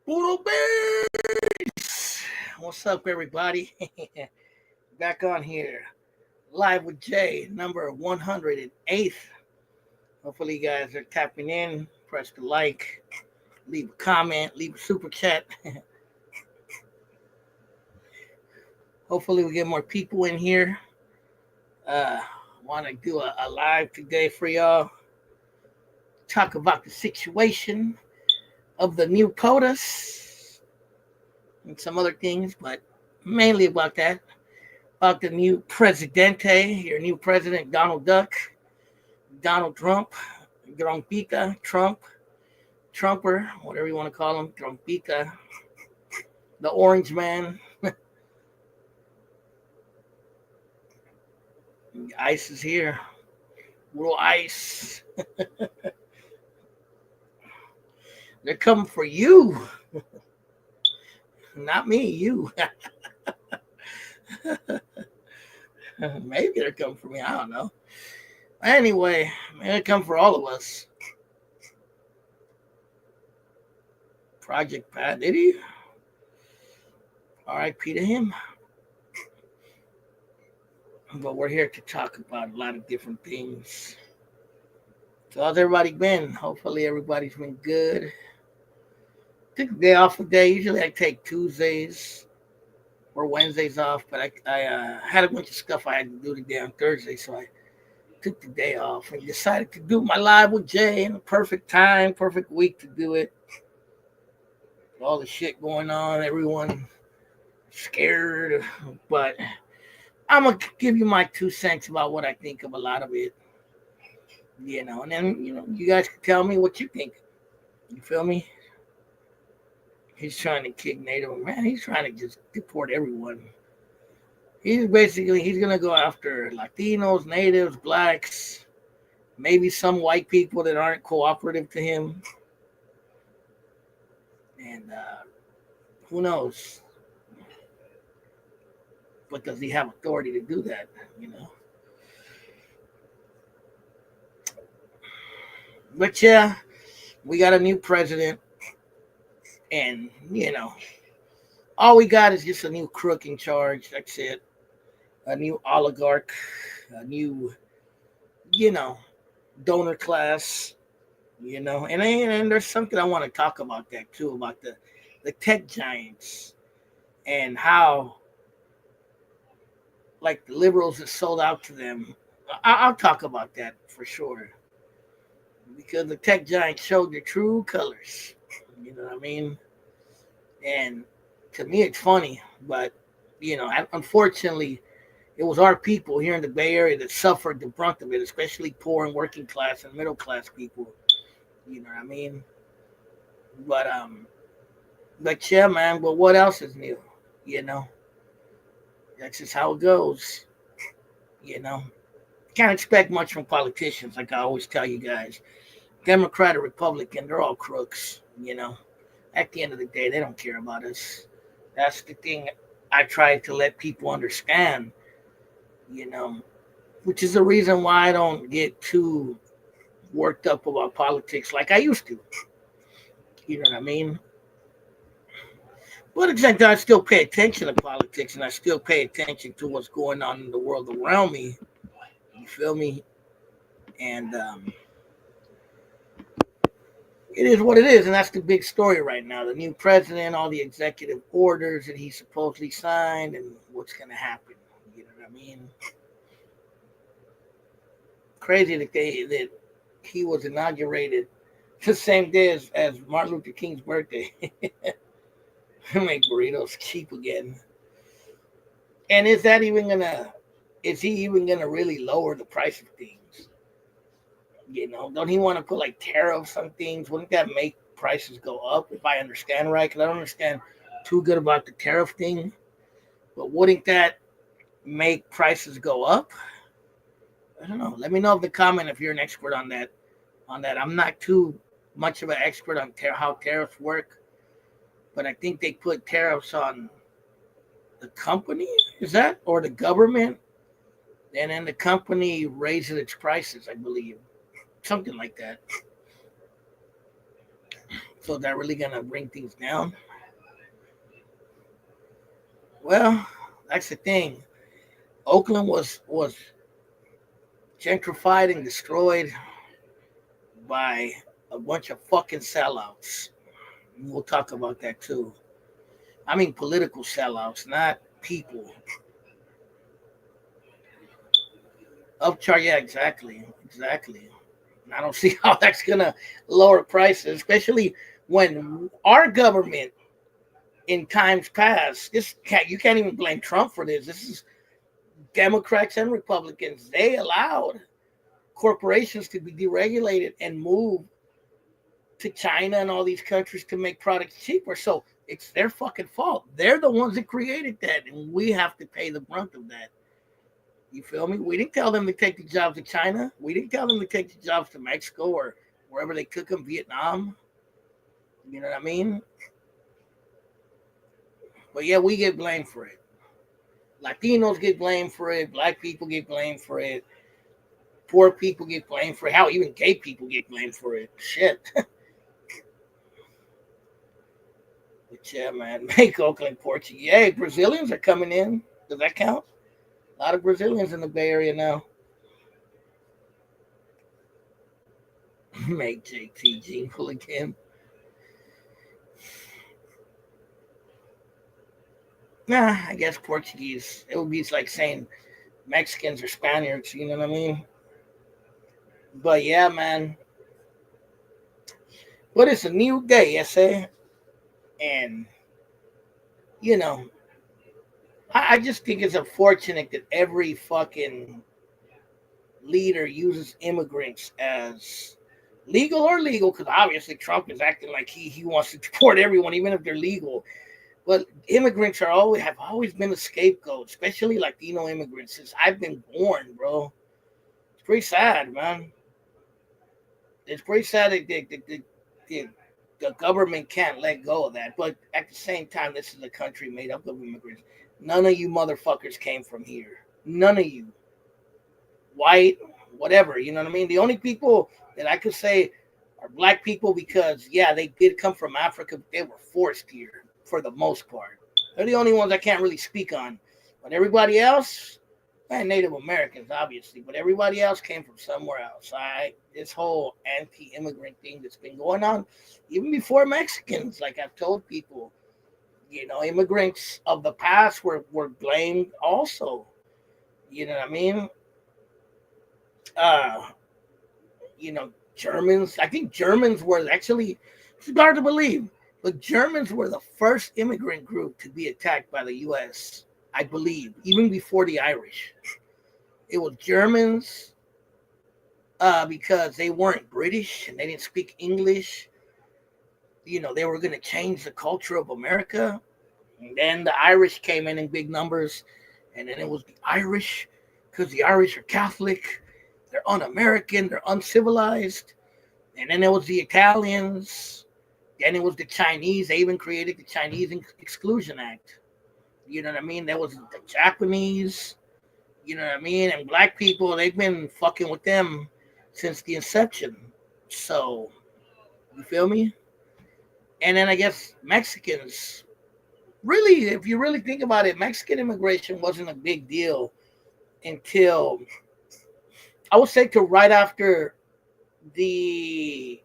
Puro Bears! What's up, everybody? Back on here, live with Jay, number 108th. Hopefully, you guys are tapping in. Press the like, leave a comment, leave a super chat. Hopefully, we get more people in here. Uh, Want to do a live today for y'all. Talk about the situation of the new POTUS and some other things, but mainly about that. About the new presidente, your new president, Donald Duck, Donald Trump, Trumpita, Trumper, whatever you want to call him, Trumpita, the Orange Man. Ice is here. Little ice. They're coming for you. Not me, you. Maybe they're coming for me. I don't know. Anyway, they're coming for all of us. Project Pat, did he? R.I.P. to him. But we're here to talk about a lot of different things. So how's everybody been? Hopefully everybody's been good. Took a day off today. Usually I take Tuesdays or Wednesdays off, but I had a bunch of stuff I had to do today on Thursday, so I took the day off and decided to do my live with Jay in the perfect time, perfect week to do it. All the shit going on, everyone scared, but I'm gonna give you my 2 cents about what I think of a lot of it, and then you guys can tell me what you think. You feel me? He's trying to kick NATO, man. He's trying to just deport everyone. He's gonna go after Latinos, natives, blacks, maybe some white people that aren't cooperative to him, and who knows? But does he have authority to do that? But yeah, we got a new president, and all we got is just a new crook in charge. That's it. A new oligarch, a new, you know, donor class, and there's something I want to talk about that too, about the tech giants and how like the liberals are sold out to them. I'll talk about that for sure because the tech giants showed their true colors. You know what I mean? And to me, it's funny, but unfortunately, it was our people here in the Bay Area that suffered the brunt of it, especially poor and working class and middle class people. You know what I mean? But yeah, man. But what else is new? You know, that's just how it goes. You know, can't expect much from politicians. Like I always tell you guys, Democrat or Republican, they're all crooks. At the end of the day, they don't care about us. That's the thing I try to let people understand. You know, which is the reason why I don't get too worked up about politics like I used to. You know what I mean? But at the same time, I still pay attention to politics and I still pay attention to what's going on in the world around me. You feel me? And it is what it is. And that's the big story right now. The new president, all the executive orders that he supposedly signed, and what's going to happen. You know what I mean? Crazy that he was inaugurated the same day as Martin Luther King's birthday. Make burritos cheap again. And is he even gonna really lower the price of things? Don't he want to put like tariffs on things? Wouldn't that make prices go up if I understand right? Because I don't understand too good about the tariff thing. But wouldn't that make prices go up? I don't know. Let me know in the comment if you're an expert on that. I'm not too much of an expert on how tariffs work, but I think they put tariffs on the company, is that, or the government, and then the company raises its prices, I believe, something like that. So they're really gonna bring things down. Well, that's the thing. Oakland was gentrified and destroyed by a bunch of fucking sellouts. We'll talk about that too. I mean political sellouts, not people. Upcharge, yeah, exactly. I don't see how that's gonna lower prices, especially when our government in times past, you can't even blame Trump for this. This is Democrats and Republicans. They allowed corporations to be deregulated and move to China and all these countries to make products cheaper. So it's their fucking fault. They're the ones that created that, and we have to pay the brunt of that. You feel me? We didn't tell them to take the jobs to China. We didn't tell them to take the jobs to Mexico or wherever they took them, Vietnam. You know what I mean? But yeah, we get blamed for it. Latinos get blamed for it. Black people get blamed for it. Poor people get blamed for it. How even gay people get blamed for it. Shit. But yeah, man, make Oakland Portuguese. Hey, Brazilians are coming in. Does that count? A lot of Brazilians in the Bay Area now. Make JT Gene pull again. Nah, I guess Portuguese. It would be like saying Mexicans or Spaniards. You know what I mean? But yeah, man. But it's a new day, I say. And, you know, I just think it's unfortunate that every fucking leader uses immigrants as legal or illegal, because obviously Trump is acting like he wants to deport everyone, even if they're legal. But immigrants have always been a scapegoat, especially Latino immigrants since I've been born, bro. It's pretty sad, man. It's pretty sad that the government can't let go of that. But at the same time, this is a country made up of immigrants. None of you motherfuckers came from here. None of you. White, whatever. You know what I mean? The only people that I could say are black people because, yeah, they did come from Africa, but they were forced here for the most part. They're the only ones I can't really speak on. But everybody else, and Native Americans, obviously, but everybody else came from somewhere else. This whole anti-immigrant thing that's been going on, even before Mexicans, like I've told people, immigrants of the past were blamed also. You know what I mean? Uh, Germans. I think Germans were actually, it's hard to believe, but Germans were the first immigrant group to be attacked by the U.S., I believe, even before the Irish. It was Germans because they weren't British and they didn't speak English. They were going to change the culture of America. And then the Irish came in big numbers. And then it was the Irish because the Irish are Catholic. They're un-American. They're uncivilized. And then it was the Italians. Then it was the Chinese. They even created the Chinese Exclusion Act. You know what I mean? There was the Japanese. You know what I mean? And black people, they've been fucking with them since the inception. So, you feel me? And then I guess Mexicans, really, if you really think about it, Mexican immigration wasn't a big deal until, I would say, to right after the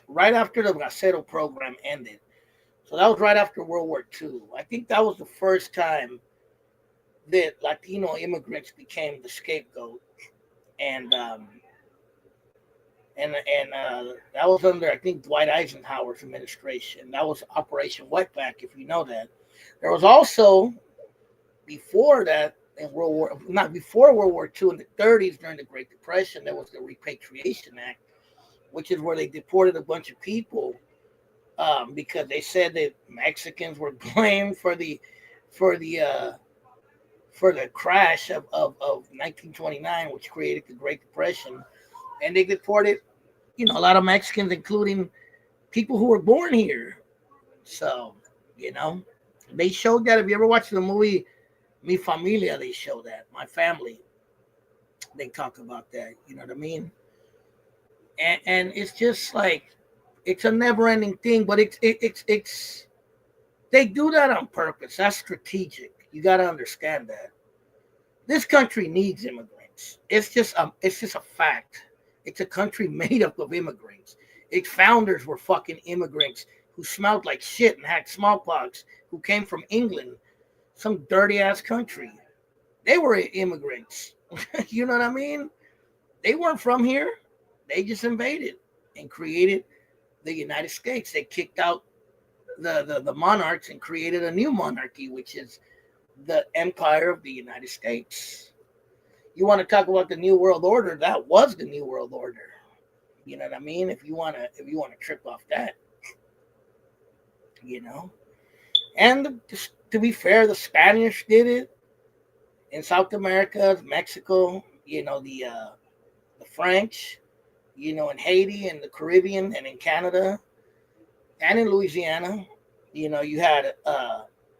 Bracero program ended. So that was right after World War II. I think that was the first time that Latino immigrants became the scapegoat, and that was under, I think, Dwight Eisenhower's administration. That was Operation Wetback, if you know that. There was also, before that, not before World War II, in the 30s during the Great Depression, there was the Repatriation Act, which is where they deported a bunch of people because they said that Mexicans were blamed for the crash of 1929, which created the Great Depression. And they deported, a lot of Mexicans, including people who were born here. So, they showed that. If you ever watched the movie Mi Familia, they show that. My Family. They talk about that. You know what I mean? And it's just like, It's a never-ending thing, but it's they do that on purpose. That's strategic. You got to understand that. This country needs immigrants. It's just a fact. It's a country made up of immigrants. Its founders were fucking immigrants who smelled like shit and had smallpox, who came from England, some dirty ass country. They were immigrants. You know what I mean? They weren't from here. They just invaded and created the United States. They kicked out the monarchs and created a new monarchy, which is the Empire of the United States. You want to talk about the New World Order? That was the New World Order. You know what I mean? If you want to trip off that, you know. And to be fair, the Spanish did it in South America, Mexico. The French. In Haiti and the Caribbean and in Canada and in Louisiana. You had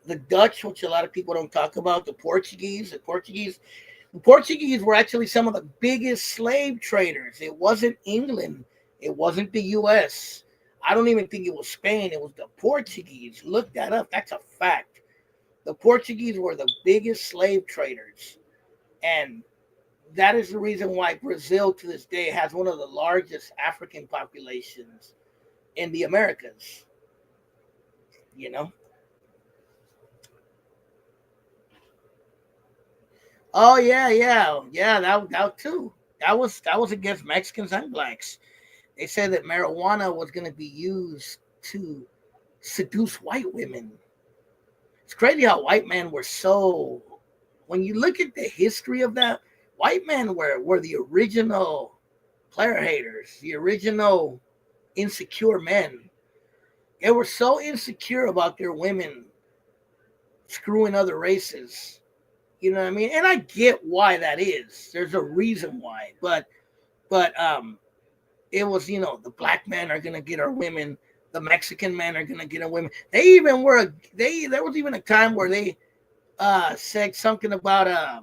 the Dutch, which a lot of people don't talk about. The Portuguese. The Portuguese were actually some of the biggest slave traders. It wasn't England. It wasn't the U.S. I don't even think it was Spain. It was the Portuguese. Look that up. That's a fact. The Portuguese were the biggest slave traders. And that is the reason why Brazil to this day has one of the largest African populations in the Americas. You know? Oh yeah. That too. That was against Mexicans and blacks. They said that marijuana was going to be used to seduce white women. It's crazy how white men were so. When you look at the history of that, white men were the original player haters, the original insecure men. They were so insecure about their women screwing other races. You know what I mean? And I get why that is. There's a reason why. But it was, the black men are gonna get our women, the Mexican men are gonna get our women. There was even a time where they said something about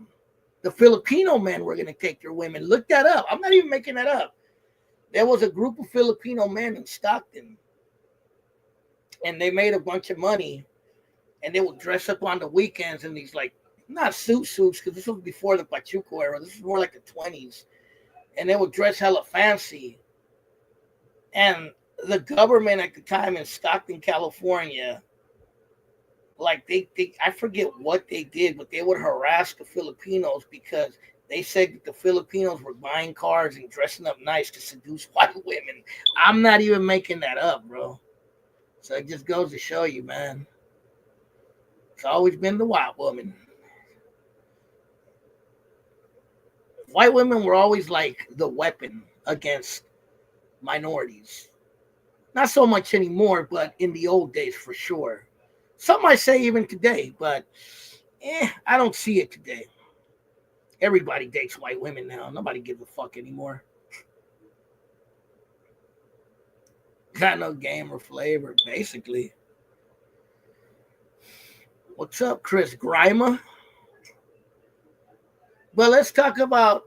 the Filipino men were gonna take their women. Look that up. I'm not even making that up. There was a group of Filipino men in Stockton, and they made a bunch of money, and they would dress up on the weekends in these like not suits because this was before the Pachuco era. This is more like the 20s, and they would dress hella fancy. And the government at the time in Stockton, California, like I forget what they did, but they would harass the Filipinos because they said that the Filipinos were buying cars and dressing up nice to seduce white women. I'm not even making that up, bro. So it just goes to show you, man. It's always been the white woman. White women were always like the weapon against minorities. Not so much anymore, but in the old days for sure. Some might say even today, but I don't see it today. Everybody dates white women now. Nobody gives a fuck anymore. Got no game or flavor, basically. What's up, Chris Grimer? But let's talk about.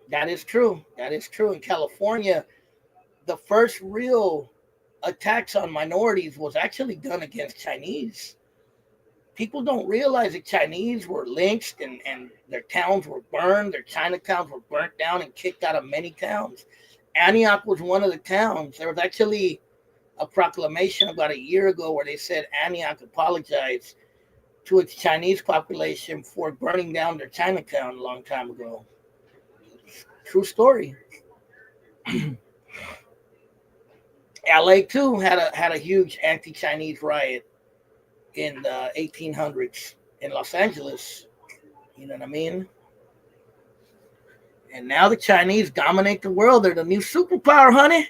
That is true. That is true. In California, the first real attacks on minorities was actually done against Chinese. People don't realize that Chinese were lynched and their towns were burned. Their Chinatowns were burnt down and kicked out of many towns. Antioch was one of the towns. There was actually a proclamation about a year ago where they said Antioch apologized to its Chinese population for burning down their Chinatown a long time ago. True story. LA too had a huge anti-Chinese riot in the 1800s in Los Angeles. You know what I mean? And now the Chinese dominate the world. They're the new superpower, honey.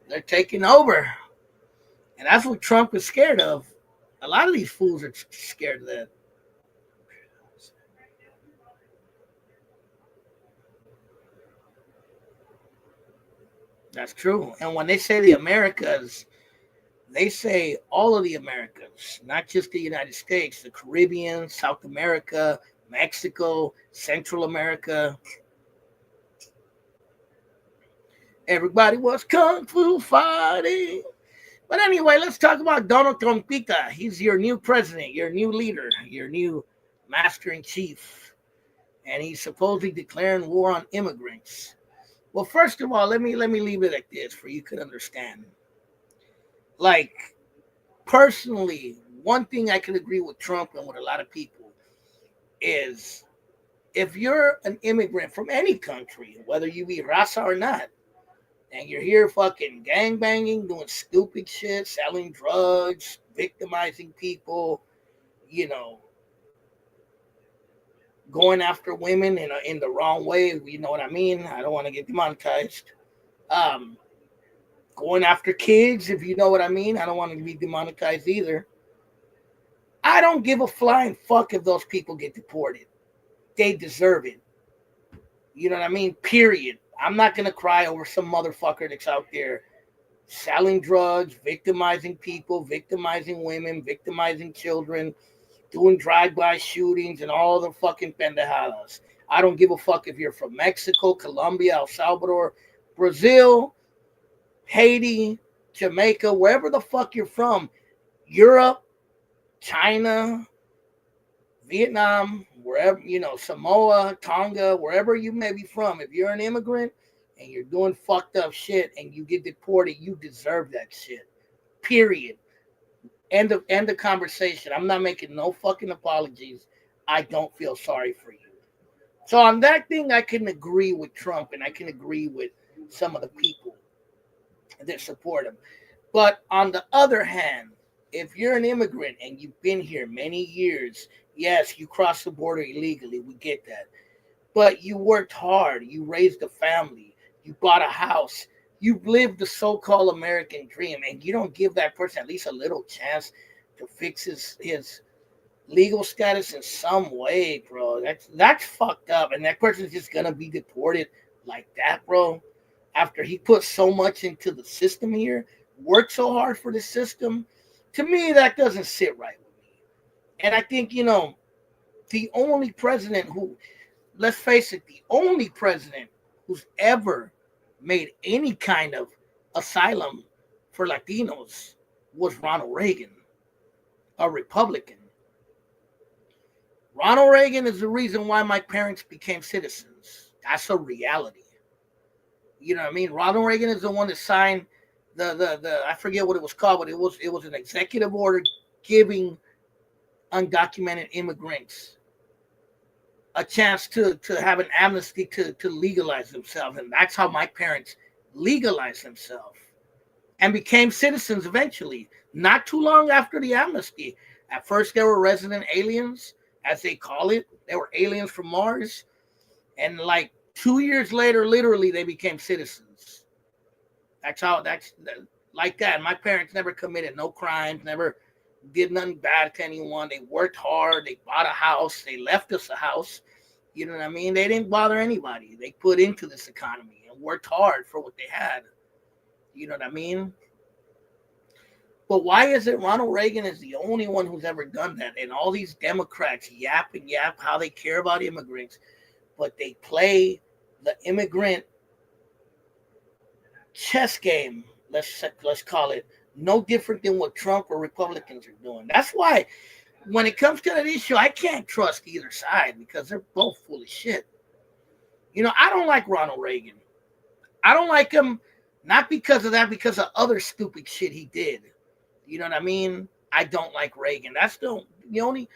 They're taking over. And that's what Trump is scared of. A lot of these fools are scared of that. That's true. And when they say the Americas, they say all of the Americas, not just the United States, the Caribbean, South America, Mexico, Central America. Everybody was kung fu fighting. But anyway, let's talk about Donald Trumpita. He's your new president, your new leader, your new master in chief. And he's supposedly declaring war on immigrants. Well, first of all, let me leave it like this for you could understand. Like, personally, one thing I can agree with Trump and with a lot of people is if you're an immigrant from any country, whether you be raza or not, and you're here fucking gang banging, doing stupid shit, selling drugs, victimizing people, you know, going after women in the wrong way, you know what I mean? I don't want to get demonetized. Going after kids, if you know what I mean. I don't want to be demonetized either. I don't give a flying fuck if those people get deported. They deserve it. You know what I mean? Period. I'm not going to cry over some motherfucker that's out there selling drugs, victimizing people, victimizing women, victimizing children, doing drive-by shootings and all the fucking pendejadas. I don't give a fuck if you're from Mexico, Colombia, El Salvador, Brazil, Haiti, Jamaica, wherever the fuck you're from, Europe, China, Vietnam, wherever, you know, Samoa, Tonga, wherever you may be from, if you're an immigrant and you're doing fucked up shit and you get deported, you deserve that shit. Period. End of conversation. I'm not making no fucking apologies. I don't feel sorry for you. So on that thing, I can agree with Trump and I can agree with some of the people that support him. But on the other hand, if you're an immigrant and you've been here many years, yes, you crossed the border illegally. We get that. But you worked hard. You raised a family. You bought a house. You've lived the so-called American dream. And you don't give that person at least a little chance to fix his legal status in some way, bro. That's fucked up. And that person's just going to be deported like that, bro. After he put so much into the system here, worked so hard for the system. To me, that doesn't sit right with me. And I think, you know, the only president who, let's face it, the only president who's ever made any kind of asylum for Latinos was Ronald Reagan, a Republican. Ronald Reagan is the reason why my parents became citizens. That's a reality. You know what I mean? Ronald Reagan is the one that signed the I forget what it was called, but it was an executive order giving undocumented immigrants a chance to have an amnesty to legalize themselves. And that's how my parents legalized themselves and became citizens eventually, not too long after the amnesty. At first, they were resident aliens, as they call it. They were aliens from Mars. And like 2 years later, literally, they became citizens. That's like that. My parents never committed no crimes, never did nothing bad to anyone. They worked hard. They bought a house. They left us a house. You know what I mean? They didn't bother anybody. They put into this economy and worked hard for what they had. You know what I mean? But why is it Ronald Reagan is the only one who's ever done that? And all these Democrats yap how they care about immigrants, but they play the immigrant chess game, let's call it, no different than what Trump or Republicans are doing. That's why when it comes to that issue, I can't trust either side because they're both full of shit. You know, I don't like Ronald Reagan. I don't like him not because of that, because of other stupid shit he did. You know what I mean? I don't like Reagan. That's the only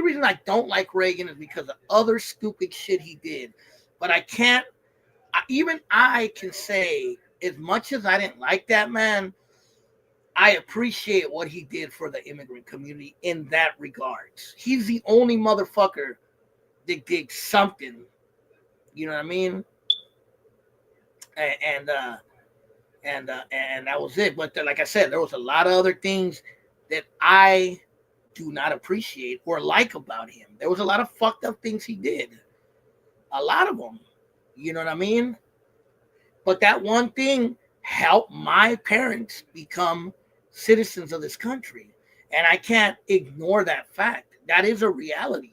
reason I don't like Reagan is because of other stupid shit he did. But I can't, even I can say, as much as I didn't like that man, I appreciate what he did for the immigrant community in that regards. He's the only motherfucker that did something. You know what I mean? And that was it. But like I said, there was a lot of other things that I do not appreciate or like about him. There was a lot of fucked up things he did. A lot of them. You know what I mean? But that one thing helped my parents become citizens of this country. And I can't ignore that fact. That is a reality.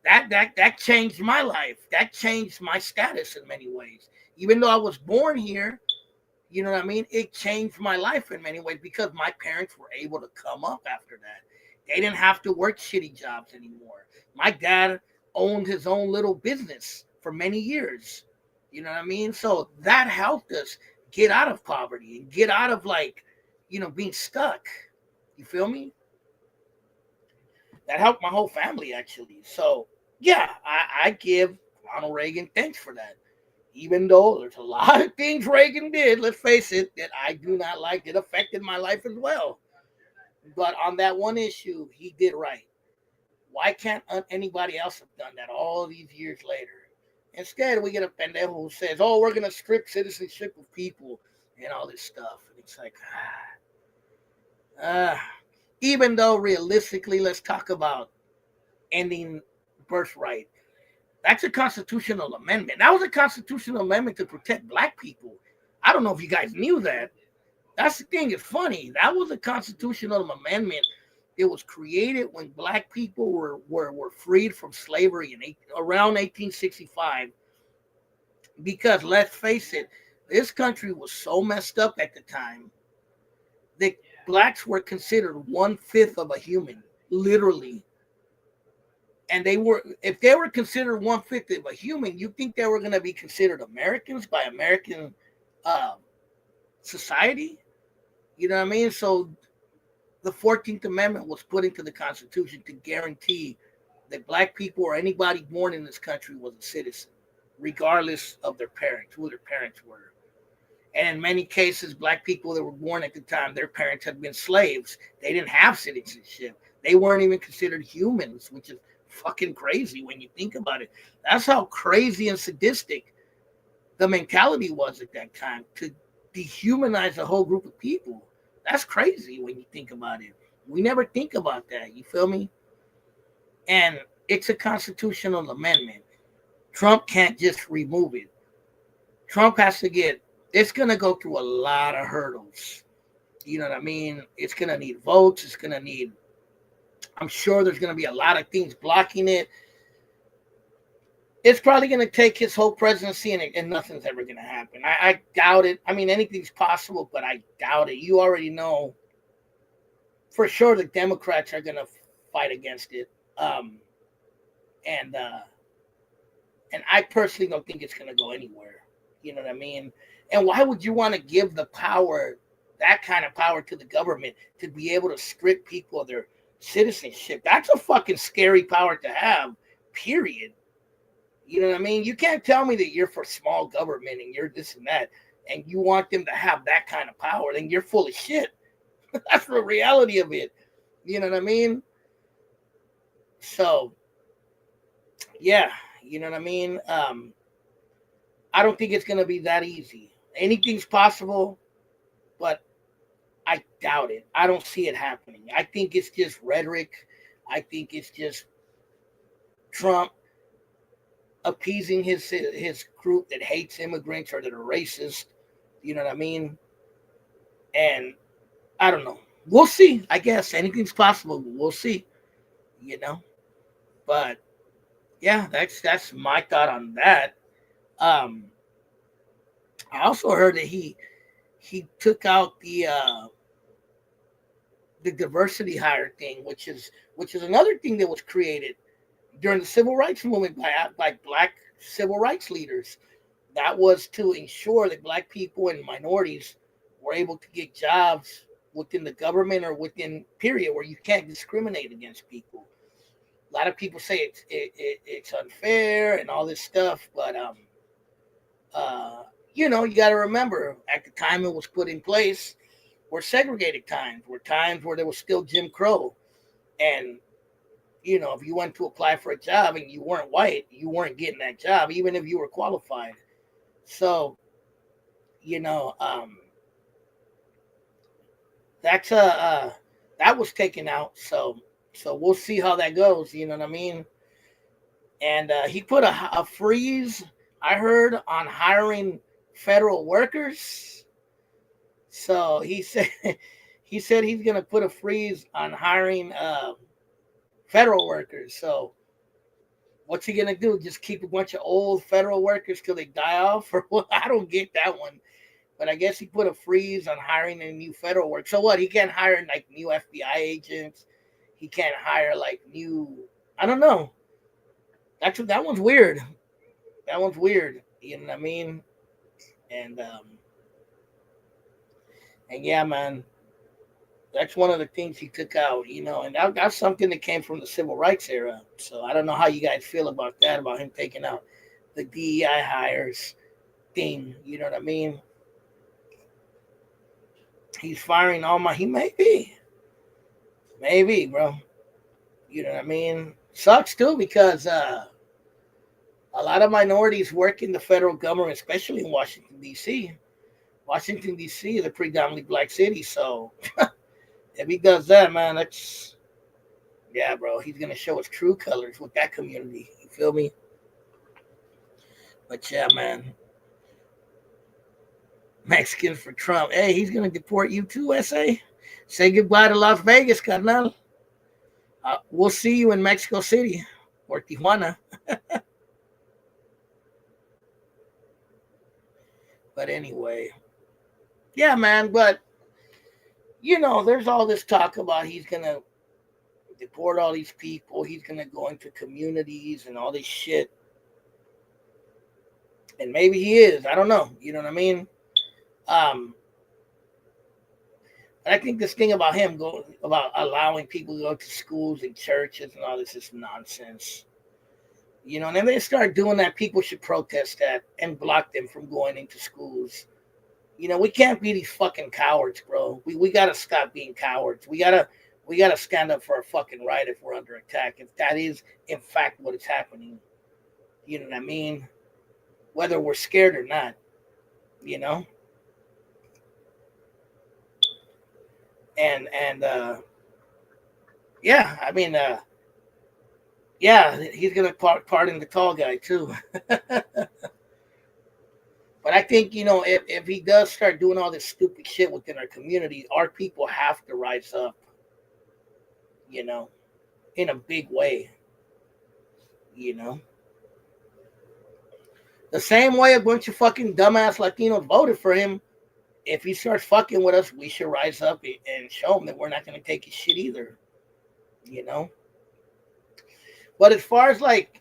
That changed my life. That changed my status in many ways. Even though I was born here, You know what I mean? It changed my life in many ways because my parents were able to come up after that. They didn't have to work shitty jobs anymore. My dad owned his own little business for many years. You know what I mean? So that helped us get out of poverty and get out of like, being stuck. You feel me? That helped my whole family actually. So yeah, I give Ronald Reagan thanks for that. Even though there's a lot of things Reagan did, let's face it, that I do not like, it affected my life as well. But on that one issue, he did right. Why can't anybody else have done that all these years later? Instead, we get a pendejo who says, "Oh, we're gonna strip citizenship of people and all this stuff." And it's like, even though realistically, let's talk about ending birthright. That's a constitutional amendment. That was a constitutional amendment to protect black people. I don't know if you guys knew that. That's the thing. It's funny. That was a constitutional amendment. It was created when black people were freed from slavery around 1865. Because let's face it, this country was so messed up at the time that blacks were considered 1/5 of a human, literally. And if they were considered 1/5 of a human, you think they were going to be considered Americans by American uh, society? You know what I mean? So the 14th Amendment was put into the Constitution to guarantee that black people or anybody born in this country was a citizen, regardless of their parents, who their parents were. And in many cases, black people that were born at the time, their parents had been slaves. They didn't have citizenship. They weren't even considered humans, which is fucking crazy when you think about it. That's how crazy and sadistic the mentality was at that time, to dehumanize a whole group of people. That's crazy when you think about it. We never think about that. You feel me? And it's a constitutional amendment. Trump can't just remove it. Trump has to it's going to go through a lot of hurdles. You know what I mean? It's going to need votes. I'm sure there's going to be a lot of things blocking it. It's probably going to take his whole presidency and nothing's ever going to happen. I doubt it. I mean, anything's possible, but I doubt it. You already know for sure the Democrats are going to fight against it. And I personally don't think it's going to go anywhere. You know what I mean? And why would you want to give that kind of power to the government to be able to strip people of their citizenship? That's a fucking scary power to have, period. You know what I mean? You can't tell me that you're for small government and you're this and that, and you want them to have that kind of power. Then you're full of shit. That's the reality of it. You know what I mean? So, yeah, you know what I mean? I don't think it's going to be that easy. Anything's possible, but I doubt it. I don't see it happening. I think it's just rhetoric. I think it's just Trump appeasing his group that hates immigrants or that are racist. You know what I mean? And I don't know. We'll see. I guess anything's possible. We'll see. You know? But yeah, that's my thought on that. I also heard that he took out the diversity hire thing, which is another thing that was created during the civil rights movement by black civil rights leaders. That was to ensure that black people and minorities were able to get jobs within the government or within period where you can't discriminate against people. A lot of people say it's unfair and all this stuff, but you got to remember at the time it was put in place were segregated times, were times where there was still Jim Crow. And, if you went to apply for a job and you weren't white, you weren't getting that job, even if you were qualified. So, that's that was taken out. So we'll see how that goes. You know what I mean? And he put a freeze, I heard, on hiring federal workers. So he said he's going to put a freeze on hiring federal workers. So what's he going to do? Just keep a bunch of old federal workers till they die off? Or what? I don't get that one. but I guess he put a freeze on hiring any new federal work. So what? He can't hire like new FBI agents. He can't hire like new. I don't know. That one's weird. That one's weird. You know what I mean? And and yeah, man, that's one of the things he took out. And that's something that came from the civil rights era. So I don't know how you guys feel about that, about him taking out the DEI hires thing. You know what I mean? He's firing all my. He may be, maybe, bro. You know what I mean? Sucks too because a lot of minorities work in the federal government, especially in Washington D.C. Washington D.C. is a predominantly black city, so if he does that, man, that's yeah, bro. He's gonna show his true colors with that community. You feel me? But yeah, man. Mexicans for Trump. Hey, he's gonna deport you too, SA. Say goodbye to Las Vegas, carnal. We'll see you in Mexico City or Tijuana. But anyway, yeah, man. But there's all this talk about he's gonna deport all these people. He's gonna go into communities and all this shit. And maybe he is. I don't know. You know what I mean? I think this thing about him about allowing people to go to schools and churches and all this is nonsense. And if they start doing that, people should protest that and block them from going into schools. We can't be these fucking cowards, bro. We gotta stop being cowards. We gotta stand up for our fucking right if we're under attack. If that is in fact what is happening. You know what I mean? Whether we're scared or not, And yeah, I mean yeah, he's gonna pardon the tall guy too. But I think, if he does start doing all this stupid shit within our community, our people have to rise up, in a big way, you know. The same way a bunch of fucking dumbass Latinos voted for him. If he starts fucking with us, we should rise up and show him that we're not going to take his shit either, But as far as like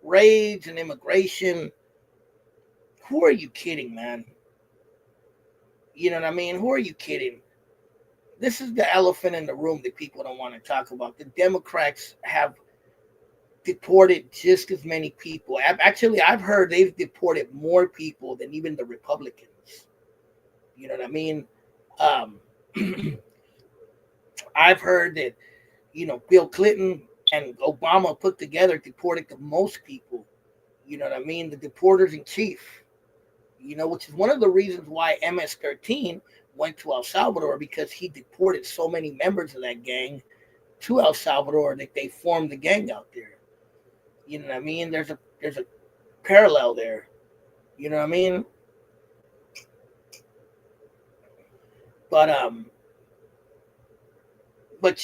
raids and immigration, who are you kidding, man? You know what I mean? Who are you kidding? This is the elephant in the room that people don't want to talk about. The Democrats have deported just as many people. Actually, I've heard they've deported more people than even the Republicans. You know what I mean? I've heard that, Bill Clinton and Obama put together deported the most people. You know what I mean? The deporters in chief. Which is one of the reasons why MS-13 went to El Salvador, because he deported so many members of that gang to El Salvador that they formed the gang out there. You know what I mean? There's a parallel there. You know what I mean? But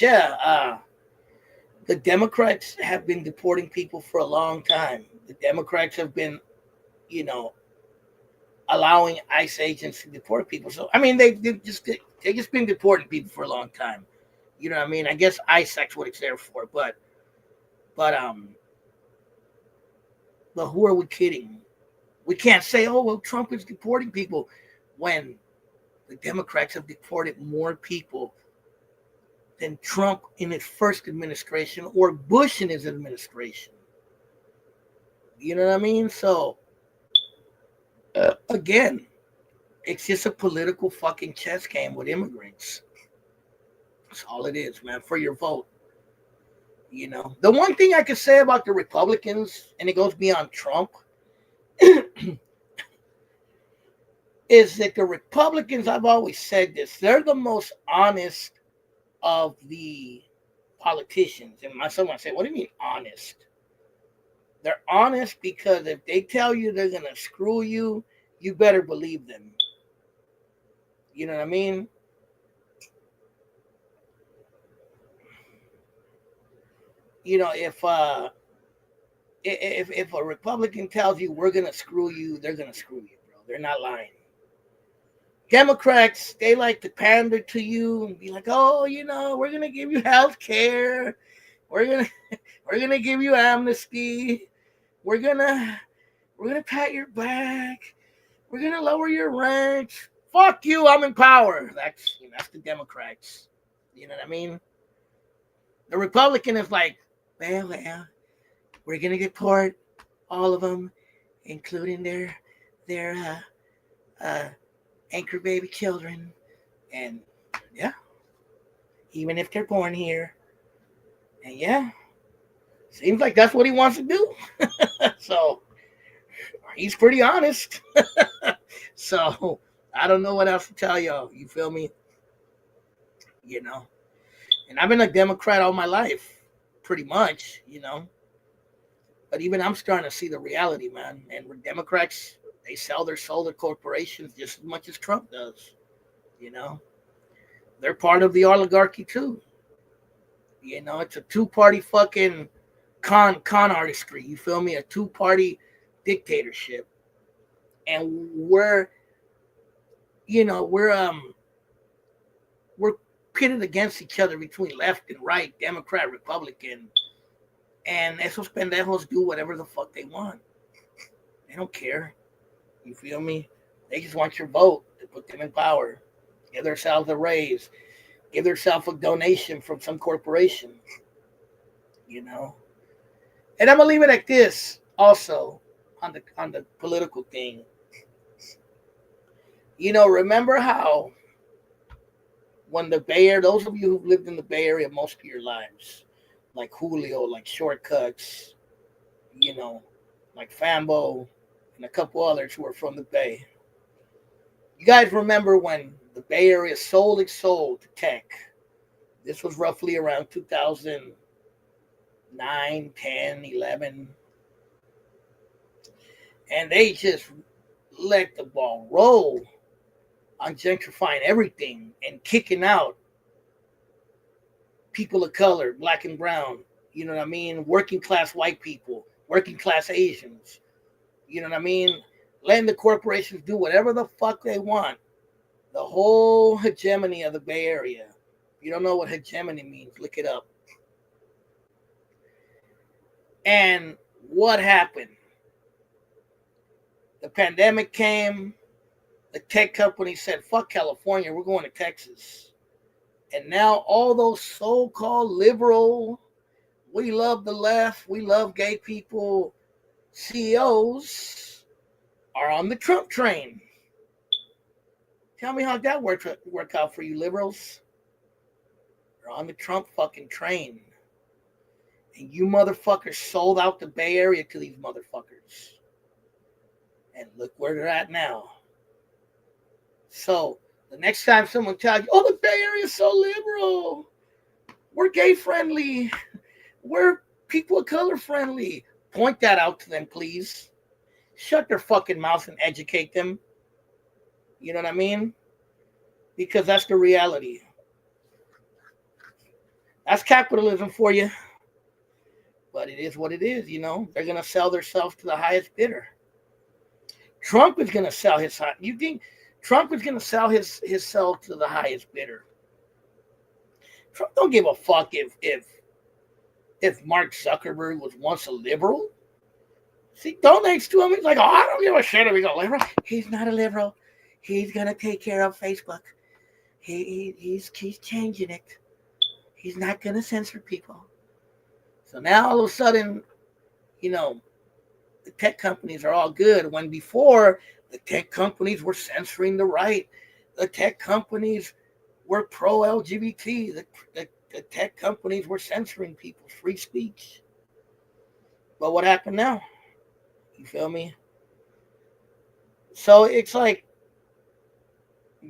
yeah, the Democrats have been deporting people for a long time. The Democrats have been, allowing ICE agents to deport people. So I mean, they just been deporting people for a long time. You know what I mean? I guess ICE, that's what it's there for. But who are we kidding? We can't say, oh well, Trump is deporting people, when the Democrats have deported more people than Trump in his first administration or Bush in his administration. You know what I mean? So again, it's just a political fucking chess game with immigrants. That's all it is, man, for your vote. The one thing I could say about the Republicans, and it goes beyond Trump, is that the Republicans, I've always said this, they're the most honest of the politicians. And someone say, what do you mean honest? They're honest because if they tell you they're going to screw you, you better believe them. You know what I mean? If a Republican tells you we're going to screw you, they're going to screw you, bro. They're not lying. Democrats, they like to pander to you and be like, oh, we're gonna give you health care. We're gonna we're gonna give you amnesty. We're gonna pat your back. We're gonna lower your rent. Fuck you, I'm in power. That's the Democrats. You know what I mean? The Republican is like, well, we're gonna deport all of them, including their anchor baby children, and yeah, even if they're born here, and yeah, seems like that's what he wants to do. So he's pretty honest. So I don't know what else to tell y'all. You feel me? You know, and I've been a Democrat all my life, pretty much. But even I'm starting to see the reality, man. And with Democrats, they sell their soul to corporations just as much as Trump does. You know, they're part of the oligarchy too. It's a two-party fucking con artistry. You feel me? A two-party dictatorship, and we're pitted against each other between left and right, Democrat, Republican, and esos pendejos do whatever the fuck they want. They don't care. You feel me? They just want your vote to put them in power. Give themselves a raise. Give themselves a donation from some corporation. And I'm gonna leave it at this also on the political thing. Remember how when the Bay Area, those of you who've lived in the Bay Area most of your lives, like Julio, like Shortcuts, like Fambo, and a couple others who are from the Bay. You guys remember when the Bay Area sold its soul to tech? This was roughly around 2009, 10, 11. And they just let the ball roll on gentrifying everything and kicking out people of color, black and brown, you know what I mean? Working class white people, working class Asians, you know what I mean? Letting the corporations do whatever the fuck they want. The whole hegemony of the Bay Area. If you don't know what hegemony means, look it up. And what happened? The pandemic came. The tech companies said, fuck California, we're going to Texas. And now all those so-called liberal, we love the left, we love gay people, CEOs are on the Trump train. Tell me how that work out for you liberals. They're on the Trump fucking train. And you motherfuckers sold out the Bay Area to these motherfuckers. And look where they're at now. So the next time someone tells you, oh, the Bay Area is so liberal, we're gay friendly, we're people of color friendly, point that out to them, please. Shut their fucking mouth and educate them. You know what I mean? Because that's the reality. That's capitalism for you. But it is what it is, They're going to sell themselves to the highest bidder. Trump is going to sell his... You think Trump is going to sell his self to the highest bidder? Trump don't give a fuck if Mark Zuckerberg was once a liberal. See, donates to him. He's like, oh, I don't give a shit if he's a liberal. He's not a liberal. He's going to take care of Facebook. He's changing it. He's not going to censor people. So now all of a sudden, the tech companies are all good, when before the tech companies were censoring the right. The tech companies were pro-LGBT. The tech companies were censoring people's free speech. But what happened now? You feel me? So it's like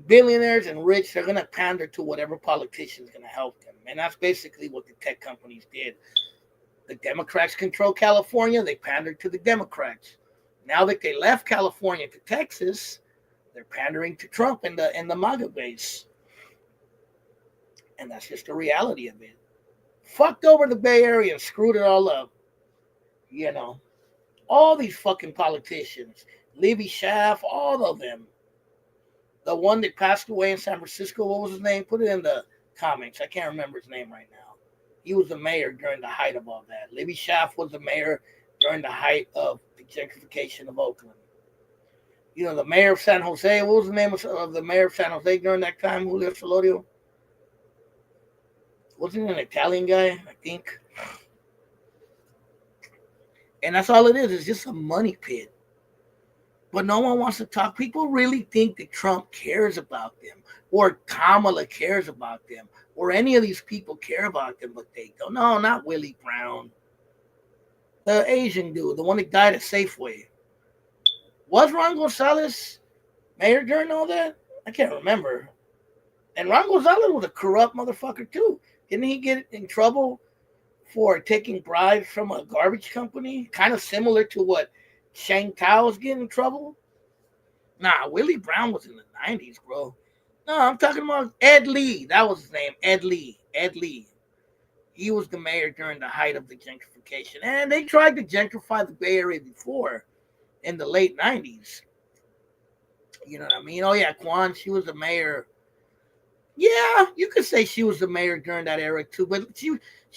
billionaires and rich, they're going to pander to whatever politician is going to help them. And that's basically what the tech companies did. The Democrats control California. They pandered to the Democrats. Now that they left California to Texas, they're pandering to Trump and the MAGA base. And that's just the reality of it. Fucked over the Bay Area and screwed it all up. All these fucking politicians, Libby Schaaf, all of them. The one that passed away in San Francisco, what was his name? Put it in the comments. I can't remember his name right now. He was the mayor during the height of all that. Libby Schaaf was the mayor during the height of the gentrification of Oakland. You know, the mayor of San Jose, what was the name of the mayor of San Jose during that time, Julio Solorio? Wasn't an Italian guy, I think. And that's all it is. It's just a money pit. But no one wants to talk. People really think that Trump cares about them, or Kamala cares about them, or any of these people care about them, but they don't. No, not Willie Brown. The Asian dude, the one that died at Safeway. Was Ron Gonzalez mayor during all that? I can't remember. And Ron Gonzalez was a corrupt motherfucker too. Didn't he get in trouble for taking bribes from a garbage company? Kind of similar to what Shang Tao was getting in trouble. Nah, Willie Brown was in the 90s, bro. No, I'm talking about Ed Lee. That was his name, Ed Lee. Ed Lee. He was the mayor during the height of the gentrification. And they tried to gentrify the Bay Area before in the late 90s. You know what I mean? Oh, yeah, Kwan, she was the mayor. Yeah, you could say she was the mayor during that era, too. But she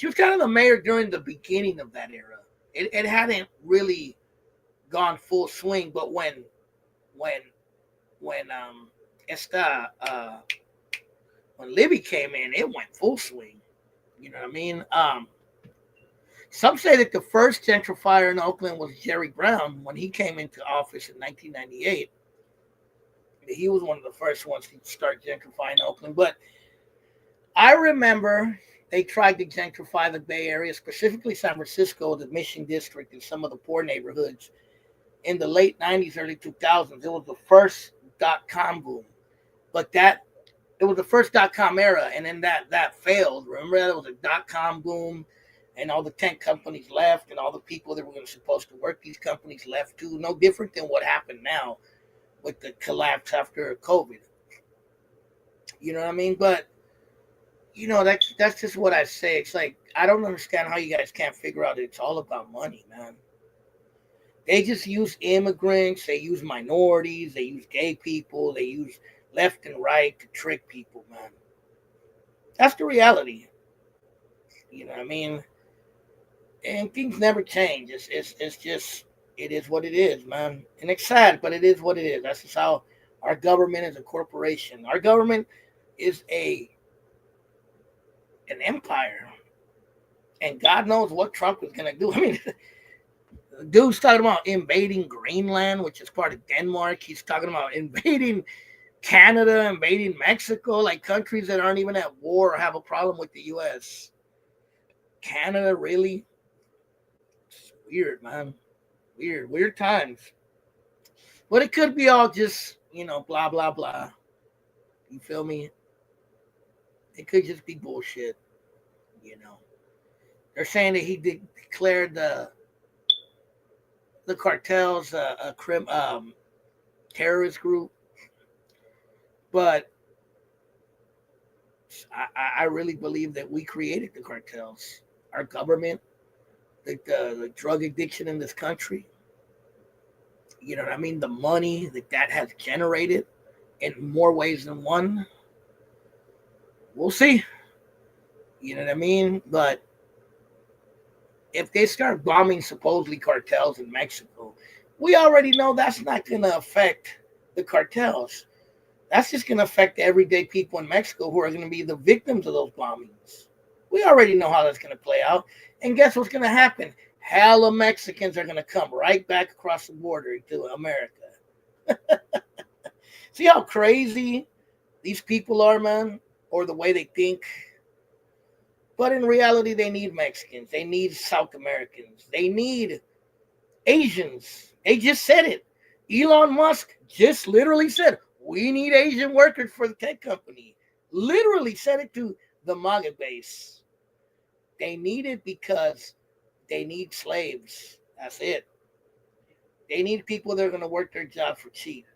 was kind of the mayor during the beginning of that era. It hadn't really gone full swing, but when Libby came in, it went full swing. You know what I mean? Some say that the first gentrifier in Oakland was Jerry Brown when he came into office in 1998. He was one of the first ones to start gentrifying Oakland. But I remember they tried to gentrify the Bay Area, specifically San Francisco, the Mission District, and some of the poor neighborhoods in the late 90s, early 2000s. It was the first .com boom. But it was the first .com era, and then that failed. Remember that? It was a .com boom, and all the tech companies left, and all the people that were supposed to work these companies left too. No different than what happened now with the collapse after COVID. You know what I mean? But, you know, that's just what I say. It's like, I don't understand how you guys can't figure out it's all about money, man. They just use immigrants, they use minorities, they use gay people, they use left and right to trick people, man. That's the reality. You know what I mean? And things never change. It's just, it is what it is, man. And it's sad, but it is what it is. That's just how our government is a corporation. Our government is an empire. And God knows what Trump is going to do. I mean, the dude's talking about invading Greenland, which is part of Denmark. He's talking about invading Canada, invading Mexico, like countries that aren't even at war or have a problem with the U.S. Canada, really? It's weird, man. Weird times. But it could be all just, you know, blah, blah, blah. You feel me? It could just be bullshit, you know. They're saying that he declared the cartels a terrorist group. But I really believe that we created the cartels. Our government, the drug addiction in this country. You know what I mean? The money that has generated in more ways than one. We'll see. You know what I mean? But if they start bombing supposedly cartels in Mexico, we already know that's not going to affect the cartels. That's just going to affect the everyday people in Mexico who are going to be the victims of those bombings. We already know how that's going to play out. And guess what's going to happen? Hella Mexicans are going to come right back across the border to America. See how crazy these people are, man? Or the way they think. But in reality, they need Mexicans. They need South Americans. They need Asians. They just said it. Elon Musk just literally said, we need Asian workers for the tech company. Literally said it to the MAGA base. They need it because they need slaves. That's it. They need people that are going to work their job for cheap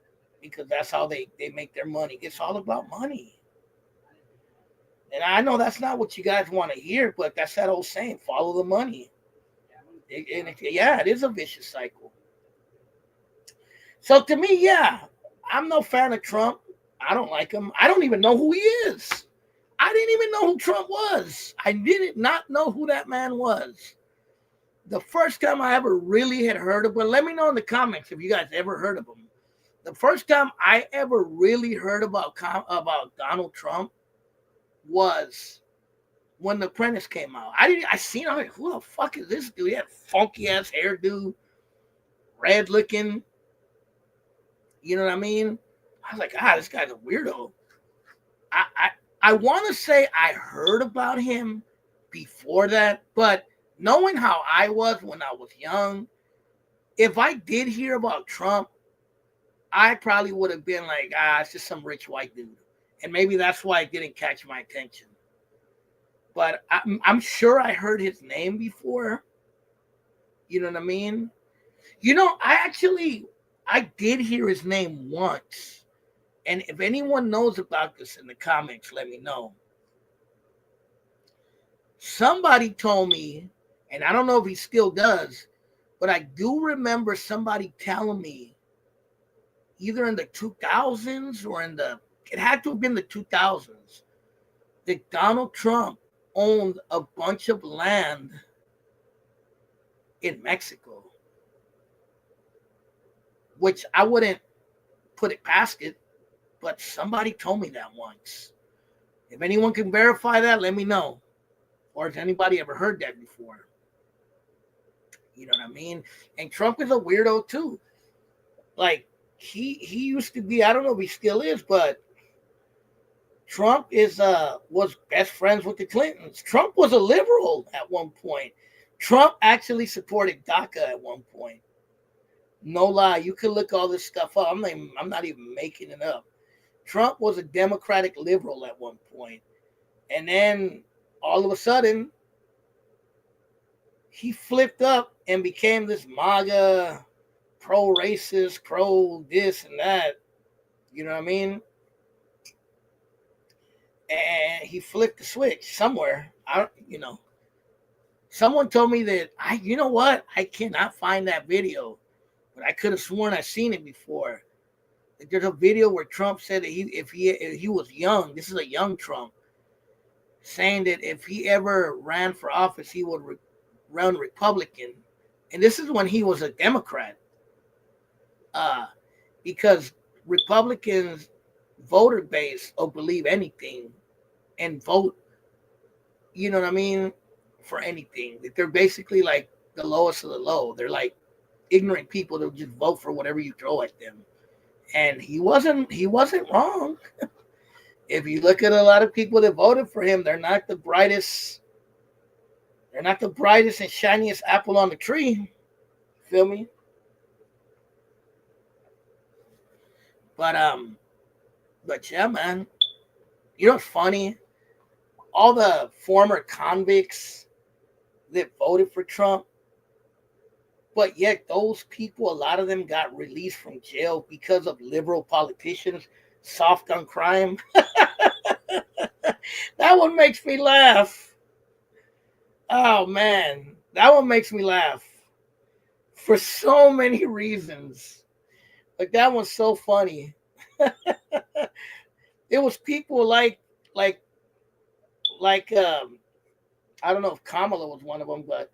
because that's how they make their money. It's all about money. And I know that's not what you guys want to hear, but that's that old saying, follow the money. It is a vicious cycle. So to me, yeah, I'm no fan of Trump. I don't like him. I don't even know who he is. I didn't even know who Trump was. I did not know who that man was. The first time I ever really had heard of him, let me know in the comments if you guys ever heard of him. The first time I ever really heard about Donald Trump was when The Apprentice came out. I seen him, like, who the fuck is this dude? He had funky ass hairdo, red looking. You know what I mean? I was like, this guy's a weirdo. I want to say I heard about him before that, but knowing how I was when I was young, if I did hear about Trump, I probably would have been like, it's just some rich white dude. And maybe that's why it didn't catch my attention. But I'm sure I heard his name before. You know what I mean? You know, I did hear his name once. And if anyone knows about this in the comments, let me know. Somebody told me, and I don't know if he still does, but I do remember somebody telling me either in the 2000s or it had to have been the 2000s, that Donald Trump owned a bunch of land in Mexico, which I wouldn't put it past it, but somebody told me that once. If anyone can verify that, let me know. Or has anybody ever heard that before? You know what I mean? And Trump is a weirdo too. Like, he used to be, I don't know if he still is, but Trump was best friends with the Clintons. Trump was a liberal at one point. Trump actually supported DACA at one point. No lie, you can look all this stuff up. I'm not even making it up. Trump was a Democratic liberal at one point. And then all of a sudden, he flipped up and became this MAGA, pro-racist, pro-this and that. You know what I mean? And he flipped the switch somewhere. Someone told me that you know what? I cannot find that video, but I could have sworn I've seen it before. There's a video where Trump said that if he was young, this is a young Trump, saying that if he ever ran for office, he would run Republican. And this is when he was a Democrat. Because Republicans voter base will believe anything and vote, you know what I mean, for anything. They're basically like the lowest of the low. They're like ignorant people that just vote for whatever you throw at them. And he wasn't wrong. If you look at a lot of people that voted for him, they're not the brightest and shiniest apple on the tree. Feel me? But yeah, man. You know what's funny? All the former convicts that voted for Trump, but yet those people, a lot of them got released from jail because of liberal politicians, soft on crime. That one makes me laugh. Oh, man. That one makes me laugh for so many reasons. Like, that one's so funny. It was people like I don't know if Kamala was one of them, but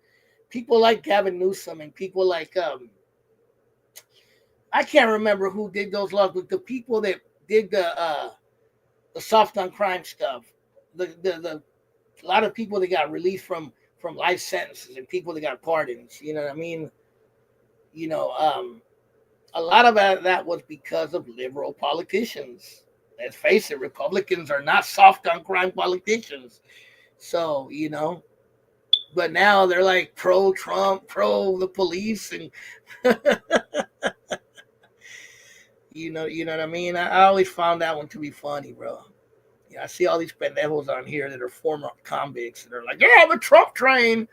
people like Gavin Newsom and people like I can't remember who did those laws, but the people that did the soft on crime stuff, a lot of people that got released from life sentences and people that got pardons. You know what I mean? You know, a lot of that was because of liberal politicians. Let's face it, Republicans are not soft on crime politicians. So, you know, but now they're like pro-Trump, pro the police, and you know what I mean? I always found that one to be funny, bro. Yeah, I see all these pendejos on here that are former convicts that are like, yeah, the Trump train.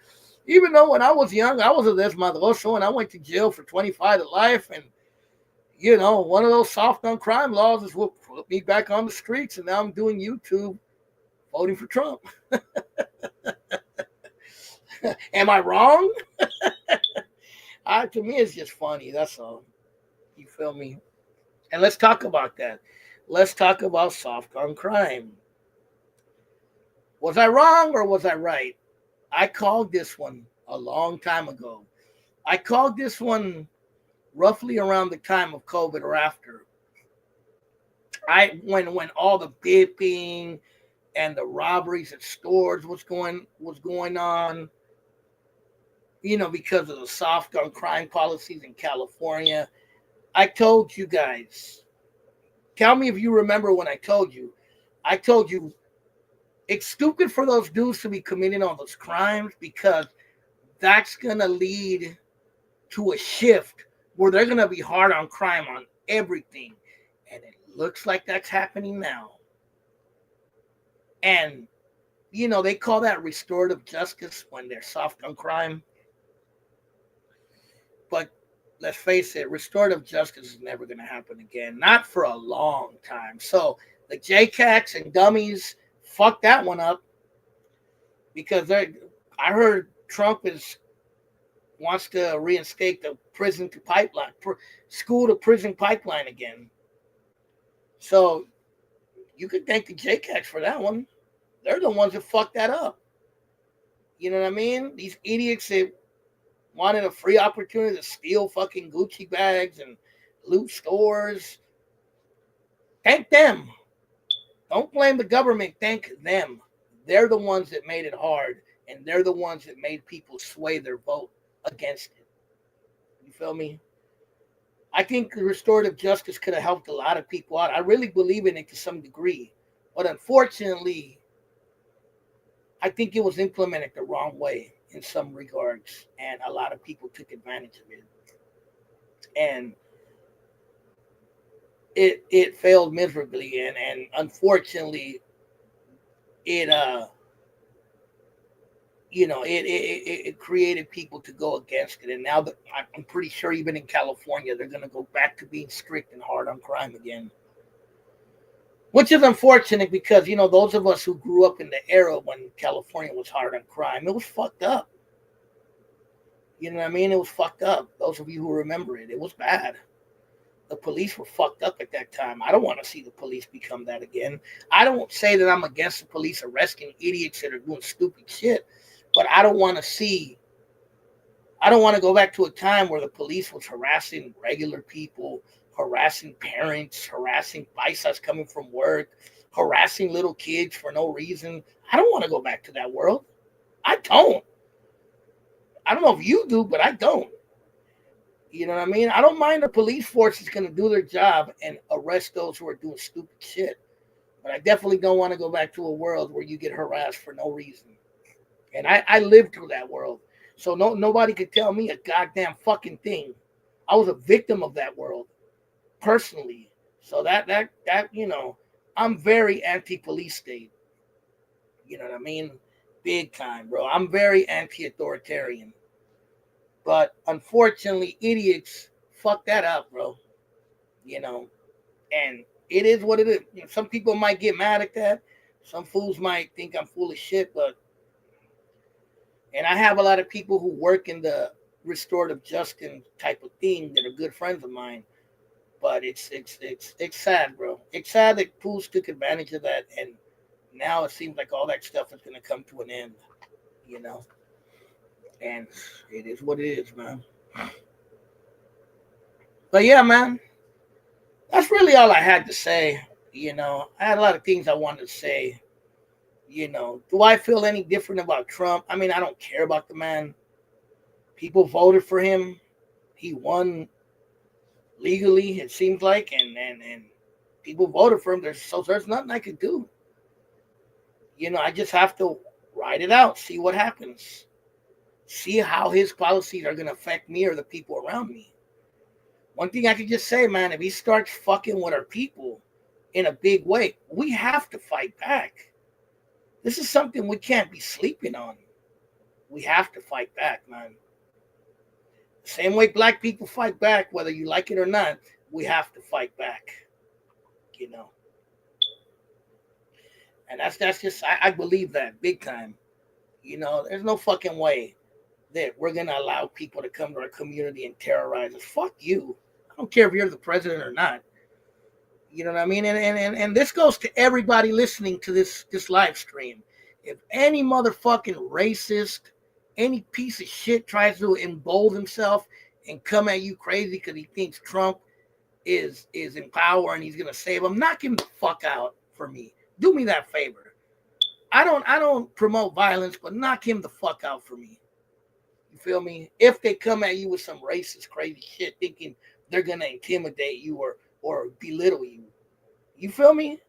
Even though when I was young, I was a desmadroso and I went to jail for 25 to life. And, you know, one of those soft on crime laws is what put me back on the streets. And now I'm doing YouTube voting for Trump. Am I wrong? To me, it's just funny. That's all. You feel me? And let's talk about that. let's talk about soft on crime. Was I wrong or was I right? I called this one a long time ago. I called this one roughly around the time of COVID or after. When all the bipping and the robberies at stores was going on, because of the soft on crime policies in California. I told you guys. Tell me if you remember when I told you. I told you it's stupid for those dudes to be committing all those crimes because that's gonna lead to a shift where they're gonna be hard on crime on everything. And it looks like that's happening now. And they call that restorative justice when they're soft on crime. But let's face it, restorative justice is never going to happen again. Not for a long time. So the JCATs and dummies fucked that one up because I heard Trump wants to reinstate the prison to pipeline, school to prison pipeline again. So you could thank the JCATs for that one. They're the ones that fucked that up. You know what I mean? These idiots that wanted a free opportunity to steal fucking Gucci bags and loot stores. Thank them. Don't blame the government. Thank them. They're the ones that made it hard, and they're the ones that made people sway their vote against it. You feel me? I think restorative justice could have helped a lot of people out. I really believe in it to some degree. But unfortunately, I think it was implemented the wrong way in some regards, and a lot of people took advantage of it. And it failed miserably, and unfortunately, it it created people to go against it. And now that I'm pretty sure even in California, they're going to go back to being strict and hard on crime again. Which is unfortunate because, those of us who grew up in the era when California was hard on crime, it was fucked up. You know what I mean? It was fucked up. Those of you who remember it, it was bad. The police were fucked up at that time. I don't want to see the police become that again. I don't say that I'm against the police arresting idiots that are doing stupid shit, but I don't want to go back to a time where the police was harassing regular people, harassing parents, harassing paisas coming from work, harassing little kids for no reason. I don't want to go back to that world. I don't. I don't know if you do, but I don't. You know what I mean? I don't mind the police force is going to do their job and arrest those who are doing stupid shit. But I definitely don't want to go back to a world where you get harassed for no reason. And I lived through that world. So nobody could tell me a goddamn fucking thing. I was a victim of that world. Personally. So that I'm very anti-police state. You know what I mean? Big time, bro. I'm very anti-authoritarian. But unfortunately, idiots fuck that up, bro. And it is what it is. Some people might get mad at that. Some fools might think I'm full of shit, and I have a lot of people who work in the restorative justice type of thing that are good friends of mine. But it's sad, bro. It's sad that fools took advantage of that, and now it seems like all that stuff is going to come to an end, And it is what it is, man. But yeah, man, that's really all I had to say. I had a lot of things I wanted to say. Do I feel any different about Trump? I mean, I don't care about the man. People voted for him. He won legally, it seems like, and people voted for him. There's nothing I could do. I just have to ride it out, see what happens. See how his policies are going to affect me or the people around me. One thing I can just say, man, if he starts fucking with our people in a big way, we have to fight back. This is something we can't be sleeping on. We have to fight back, man. Same way black people fight back, whether you like it or not, we have to fight back. And that's just, I believe that big time. There's no fucking way that we're going to allow people to come to our community and terrorize us. Fuck you. I don't care if you're the president or not. You know what I mean? And this goes to everybody listening to this live stream. If any motherfucking racist, any piece of shit tries to embolden himself and come at you crazy because he thinks Trump is in power and he's gonna save him, knock him the fuck out for me. Do me that favor. I don't promote violence, but knock him the fuck out for me. You feel me? If they come at you with some racist, crazy shit, thinking they're gonna intimidate you or belittle you, you feel me?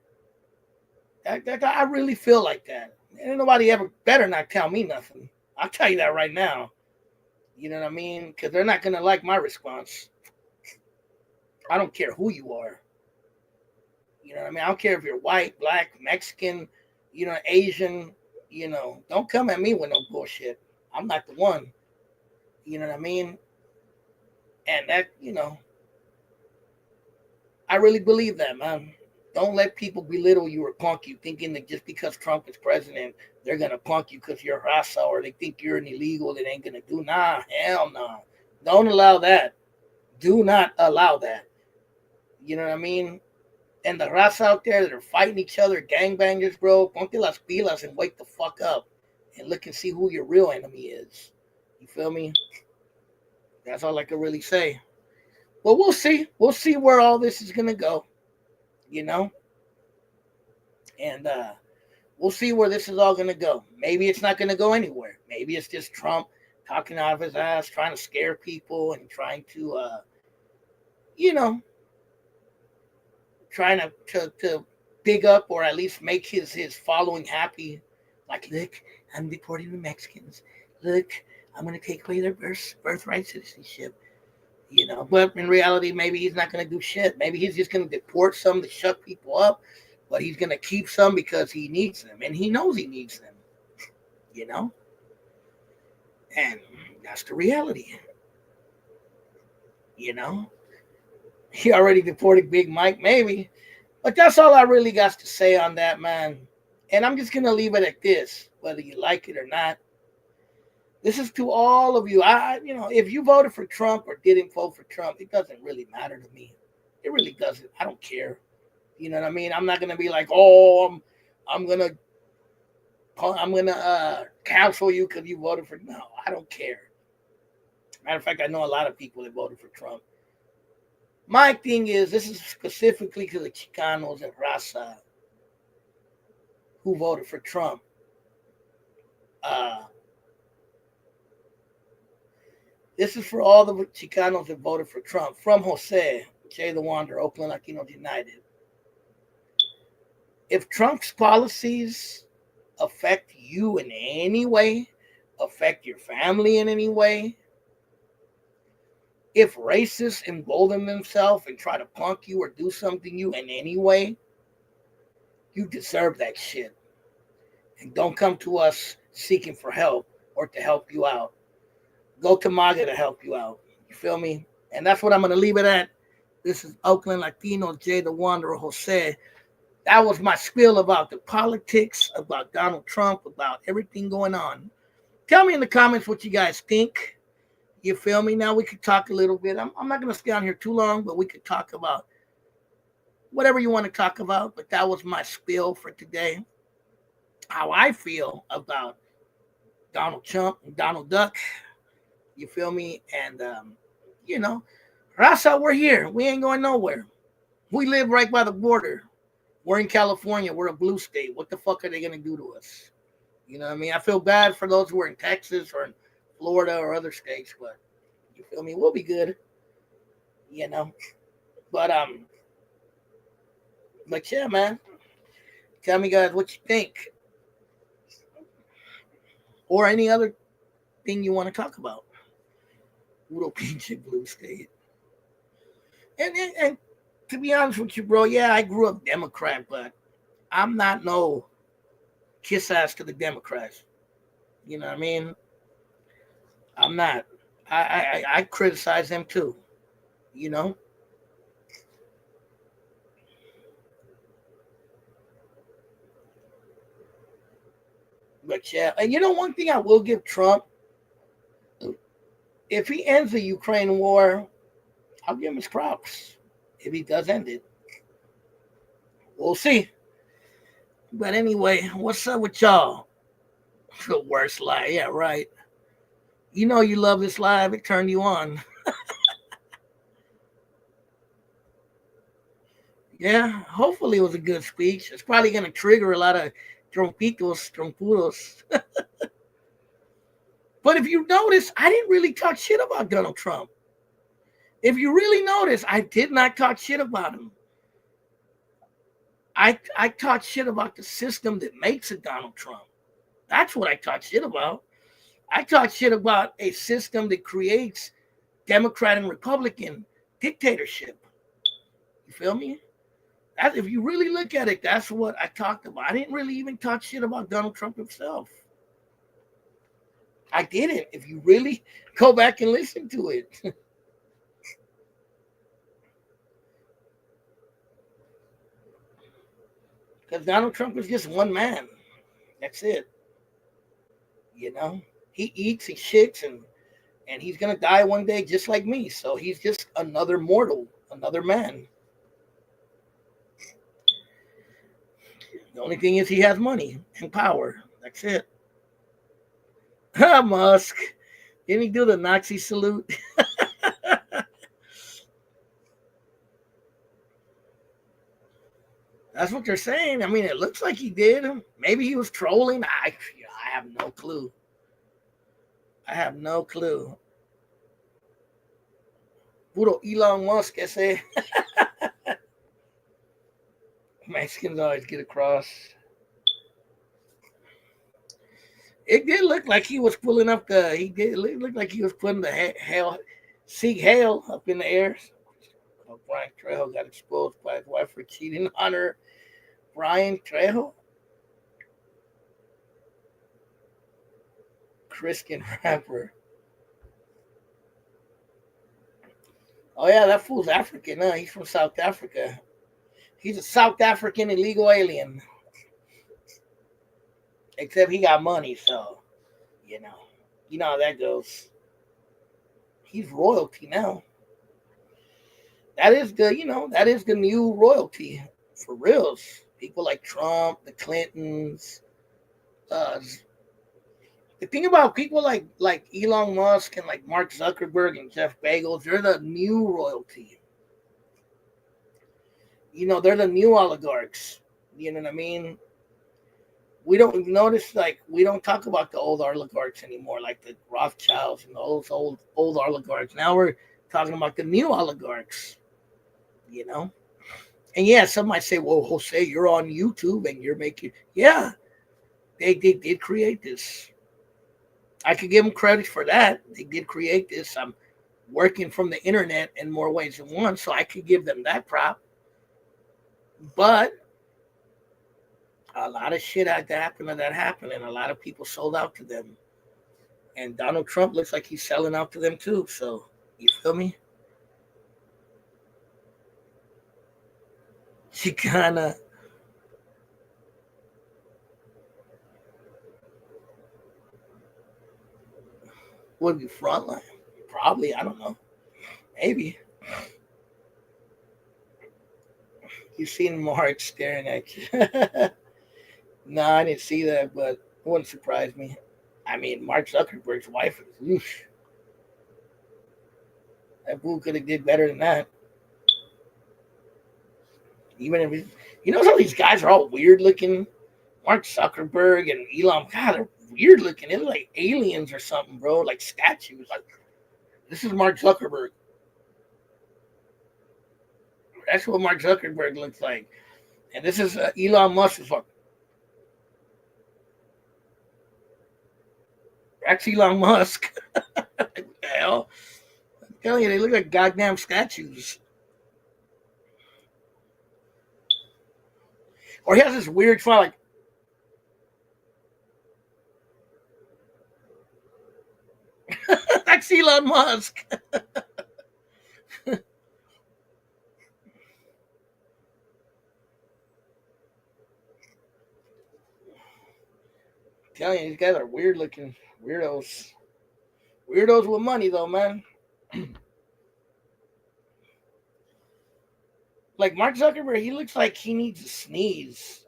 I really feel like that. Ain't nobody ever better not tell me nothing. I'll tell you that right now. You know what I mean? Because they're not gonna like my response. I don't care who you are. You know what I mean? I don't care if you're white, black, Mexican, Asian. Don't come at me with no bullshit. I'm not the one. You know what I mean? And that, I really believe that, man. Don't let people belittle you or punk you, thinking that just because Trump is president, they're gonna punk you because you're Rasa or they think you're an illegal that ain't gonna do. Nah, hell no. Nah. Don't allow that. Do not allow that. You know what I mean? And the Rasa out there that are fighting each other, gangbangers, bro, ponte las pilas and wake the fuck up and look and see who your real enemy is. You feel me? That's all I can really say. But we'll see. We'll see where all this is gonna go. You know? And we'll see where this is all going to go. Maybe it's not going to go anywhere. Maybe it's just Trump talking out of his ass, trying to scare people and trying to, trying to big up or at least make his following happy. Like, look, I'm deporting the Mexicans. Look, I'm going to take away their birthright citizenship. But in reality, maybe he's not going to do shit. Maybe he's just going to deport some to shut people up. But he's going to keep some because he needs them. And he knows he needs them. And that's the reality. He already deported Big Mike, maybe. But that's all I really got to say on that, man. And I'm just going to leave it at this, whether you like it or not. This is to all of you. If you voted for Trump or didn't vote for Trump, it doesn't really matter to me. It really doesn't. I don't care. You know what I mean? I'm not gonna be like, oh, I'm gonna cancel you because you voted for. No, I don't care. Matter of fact, I know a lot of people that voted for Trump. My thing is, this is specifically to the Chicanos and Raza who voted for Trump. This is for all the Chicanos that voted for Trump. From Jose, Jay the Wanderer, Oakland Latinos United. If Trump's policies affect you in any way, affect your family in any way, if racists embolden themselves and try to punk you or do something to you in any way, you deserve that shit. And don't come to us seeking for help or to help you out. Go to MAGA to help you out. You feel me? And that's what I'm going to leave it at. This is Oakland Latino, Jay the Wanderer, Jose. That was my spiel about the politics, about Donald Trump, about everything going on. Tell me in the comments what you guys think. You feel me? Now we could talk a little bit. I'm not going to stay on here too long, but we could talk about whatever you want to talk about. But that was my spiel for today. How I feel about Donald Trump and Donald Duck. You feel me? And, Raza, we're here. We ain't going nowhere. We live right by the border. We're in California. We're a blue state. What the fuck are they going to do to us? You know what I mean? I feel bad for those who are in Texas or in Florida or other states, but you feel me? We'll be good. But yeah, man. Tell me, guys, what you think. Or any other thing you want to talk about. Little pinche blue state. And to be honest with you, bro, yeah, I grew up Democrat, but I'm not no kiss ass to the Democrats. You know what I mean? I'm not. I criticize them too. But yeah, and one thing I will give Trump, if he ends the Ukraine war, I'll give him his props. If he does end it. We'll see. But anyway, what's up with y'all? The worst lie. Yeah, right. You know you love this live. It turned you on. Yeah, hopefully it was a good speech. It's probably going to trigger a lot of trompitos, trompudos. But if you notice, I didn't really talk shit about Donald Trump. If you really notice, I did not talk shit about him. I talked shit about the system that makes a Donald Trump. That's what I talked shit about. I talked shit about a system that creates Democrat and Republican dictatorship. You feel me? If you really look at it, that's what I talked about. I didn't really even talk shit about Donald Trump himself. I didn't. If you really go back and listen to it. Because Donald Trump is just one man. That's it. You know? He eats, he shits, and he's gonna die one day just like me. So he's just another mortal, another man. The only thing is he has money and power. That's it. Musk. Didn't he do the Nazi salute? That's what they're saying. I mean, it looks like he did. Maybe he was trolling. I have no clue. I have no clue. Puro Elon Musk, ese. Mexicans always get across. It did look like he was pulling up the. He did look like he was putting the hail, Sieg Heil up in the air. Brian Trejo got exposed by his wife for cheating on her. Brian Trejo, Christian rapper. Oh yeah, that fool's African. Huh? He's from South Africa. He's a South African illegal alien. Except he got money, so you know how that goes. He's royalty now. That is the new royalty for reals. People like Trump, the Clintons. Uh, the thing about people like Elon Musk and like Mark Zuckerberg and Jeff Bezos, they're the new royalty. They're the new oligarchs. You know what I mean? We don't notice, like, we don't talk about the old oligarchs anymore, like the Rothschilds and those old oligarchs. Now we're talking about the new oligarchs. You know. And yeah, some might say, well, Jose, you're on YouTube and you're making, yeah, they did create this. I could give them credit for that. They did create this. I'm working from the internet in more ways than one, so I could give them that prop. But a lot of shit had to happen to that happen, and a lot of people sold out to them. And Donald Trump looks like he's selling out to them too. So, you feel me? She kind of. Would be frontline. Probably. I don't know. Maybe. You seen Mark staring at you. No, I didn't see that, but it wouldn't surprise me. I mean, Mark Zuckerberg's wife is whoosh. That fool could have did better than that. Even if some of these guys are all weird looking. Mark Zuckerberg and Elon, God, they're weird looking. They're like aliens or something, bro. Like statues. Like, this is Mark Zuckerberg. That's what Mark Zuckerberg looks like. And this is Elon Musk. That's Elon Musk. What the hell? I'm telling you, they look like goddamn statues. Or he has this weird file like, that's Elon Musk. I'm telling you, these guys are weird looking weirdos. Weirdos with money, though, man. Like Mark Zuckerberg, he looks like he needs to sneeze.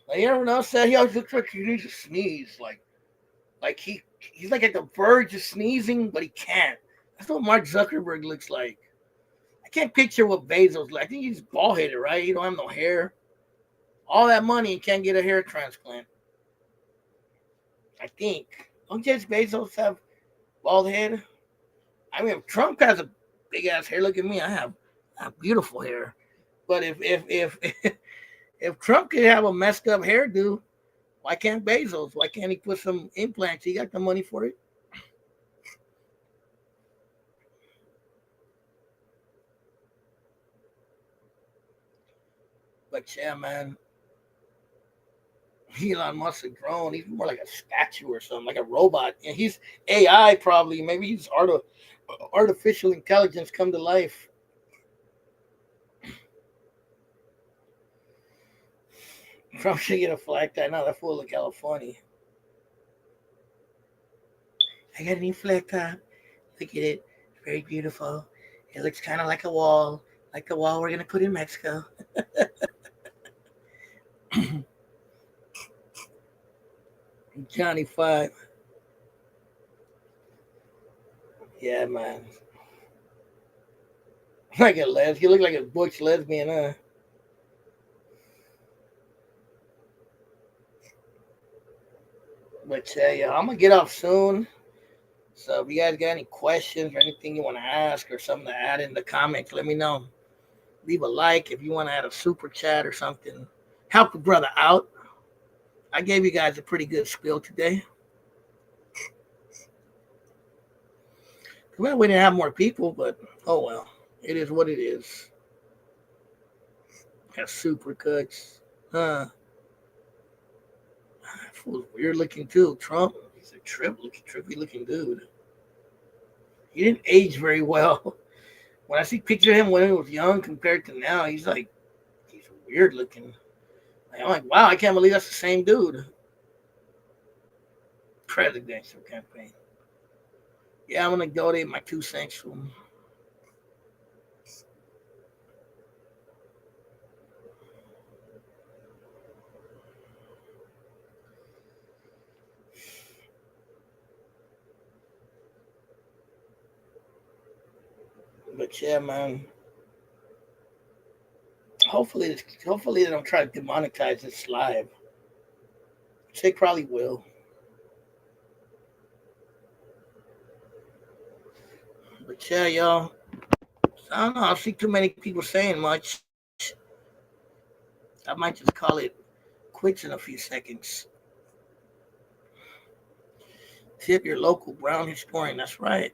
Like you ever notice that? He always looks like he needs to sneeze. Like he's like at the verge of sneezing, but he can't. That's what Mark Zuckerberg looks like. I can't picture what Bezos like. I think he's bald headed, right? He don't have no hair. All that money and can't get a hair transplant. I think. Don't Jeff Bezos have bald head? I mean, if Trump has a big ass hair, look at me. I have beautiful hair. But if if Trump could have a messed up hairdo, why can't Bezos? Why can't he put some implants? He got the money for it. But yeah, man, Elon Musk a drone. He's more like a statue or something, like a robot. And he's AI probably. Maybe he's artificial intelligence come to life. Trump should get a flag tie. Now they're full of California. I got a new flag tie. Look at it. It's very beautiful. It looks kind of like a wall, like the wall we're going to put in Mexico. Johnny Five. Yeah, man. Like a lesbian. You look like a butch lesbian, huh? But yeah, I'm gonna get off soon. So if you guys got any questions or anything you want to ask or something to add in the comments, let me know. Leave a like if you want to add a super chat or something. Help a brother out. I gave you guys a pretty good spiel today. Well, we didn't have more people, but oh well. It is what it is. Got super cuts. Fool's weird looking too. Trump, he's a trippy looking dude. He didn't age very well. When I see picture of him when he was young compared to now, he's weird looking. I'm like, wow, I can't believe that's the same dude. Presidential campaign. Yeah, I'm gonna donate my 2 cents to him. But yeah, man. Hopefully they don't try to demonetize this live. Which they probably will. But yeah, y'all. I don't know. I don't see too many people saying much. I might just call it quits in a few seconds. Tip your local brown historian. That's right.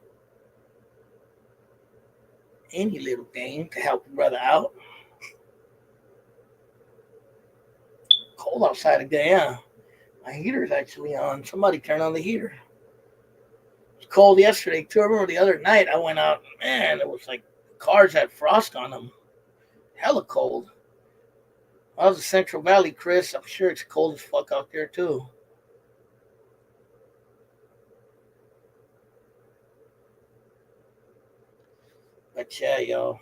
Any little thing to help a brother out. Cold outside today, huh? My heater's actually on. Somebody turn on the heater. It was cold yesterday too. I remember the other night I went out. Man, it was like cars had frost on them. Hella cold. I was in Central Valley, Chris. I'm sure it's cold as fuck out there too. But yeah, y'all.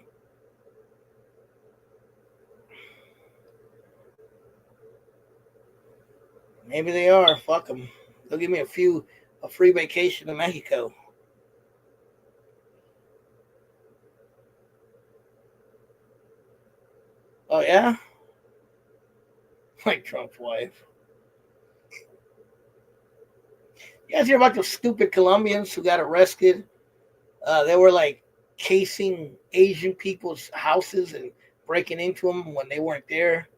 Maybe they are. Fuck them. They'll give me a free vacation to Mexico. Oh yeah, like Trump's wife. You guys hear about those stupid Colombians who got arrested? They were like casing Asian people's houses and breaking into them when they weren't there.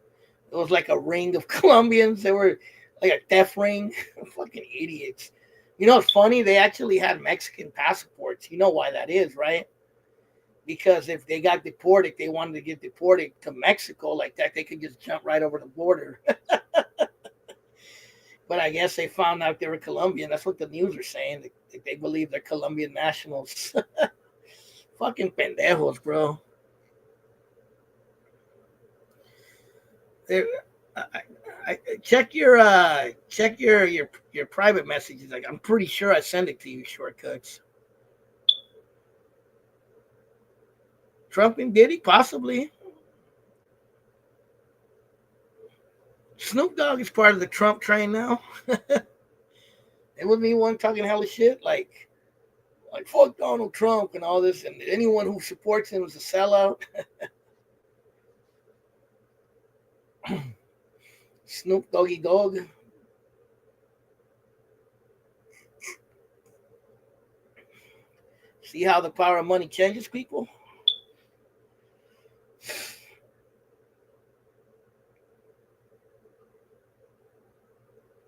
It was like a ring of Colombians. They were like a theft ring. Fucking idiots. You know what's funny? They actually had Mexican passports. You know why that is, right? Because if they got deported, they wanted to get deported to Mexico like that, they could just jump right over the border. But I guess they found out they were Colombian. That's what the news are saying. They believe they're Colombian nationals. Fucking pendejos, bro. They're, check your private messages. Like I'm pretty sure I send it to you. Shortcuts. Trump and Diddy, possibly. Snoop Dogg is part of the Trump train now. It was me one talking hella shit, like fuck Donald Trump and all this, and anyone who supports him is a sellout. Snoop Doggy Dogg. See how the power of money changes people?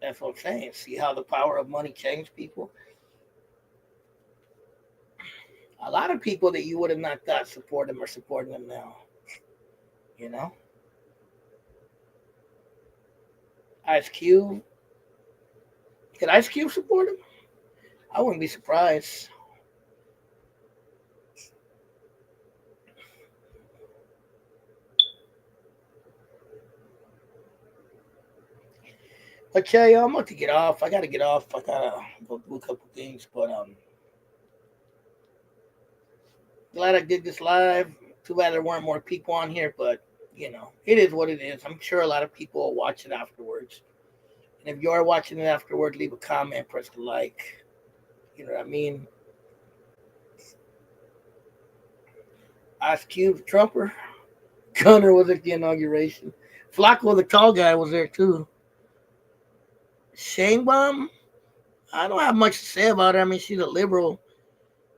That's what I'm saying. See how the power of money changes people? A lot of people that you would have not thought support him are supporting him now. You know? Ice Cube. Could Ice Cube support him? I wouldn't be surprised. But yeah, yo, I'm about to get off. I gotta get off. I gotta go do a couple things. But glad I did this live. Too bad there weren't more people on here, but it is what it is. I'm sure a lot of people will watch it afterwards. And if you are watching it afterwards, leave a comment, press the like. You know what I mean? Ice Cube, Trumper. Gunner was at the inauguration. Flacco, the tall guy, was there too. Shane Baum, I don't have much to say about her. I mean, she's a liberal.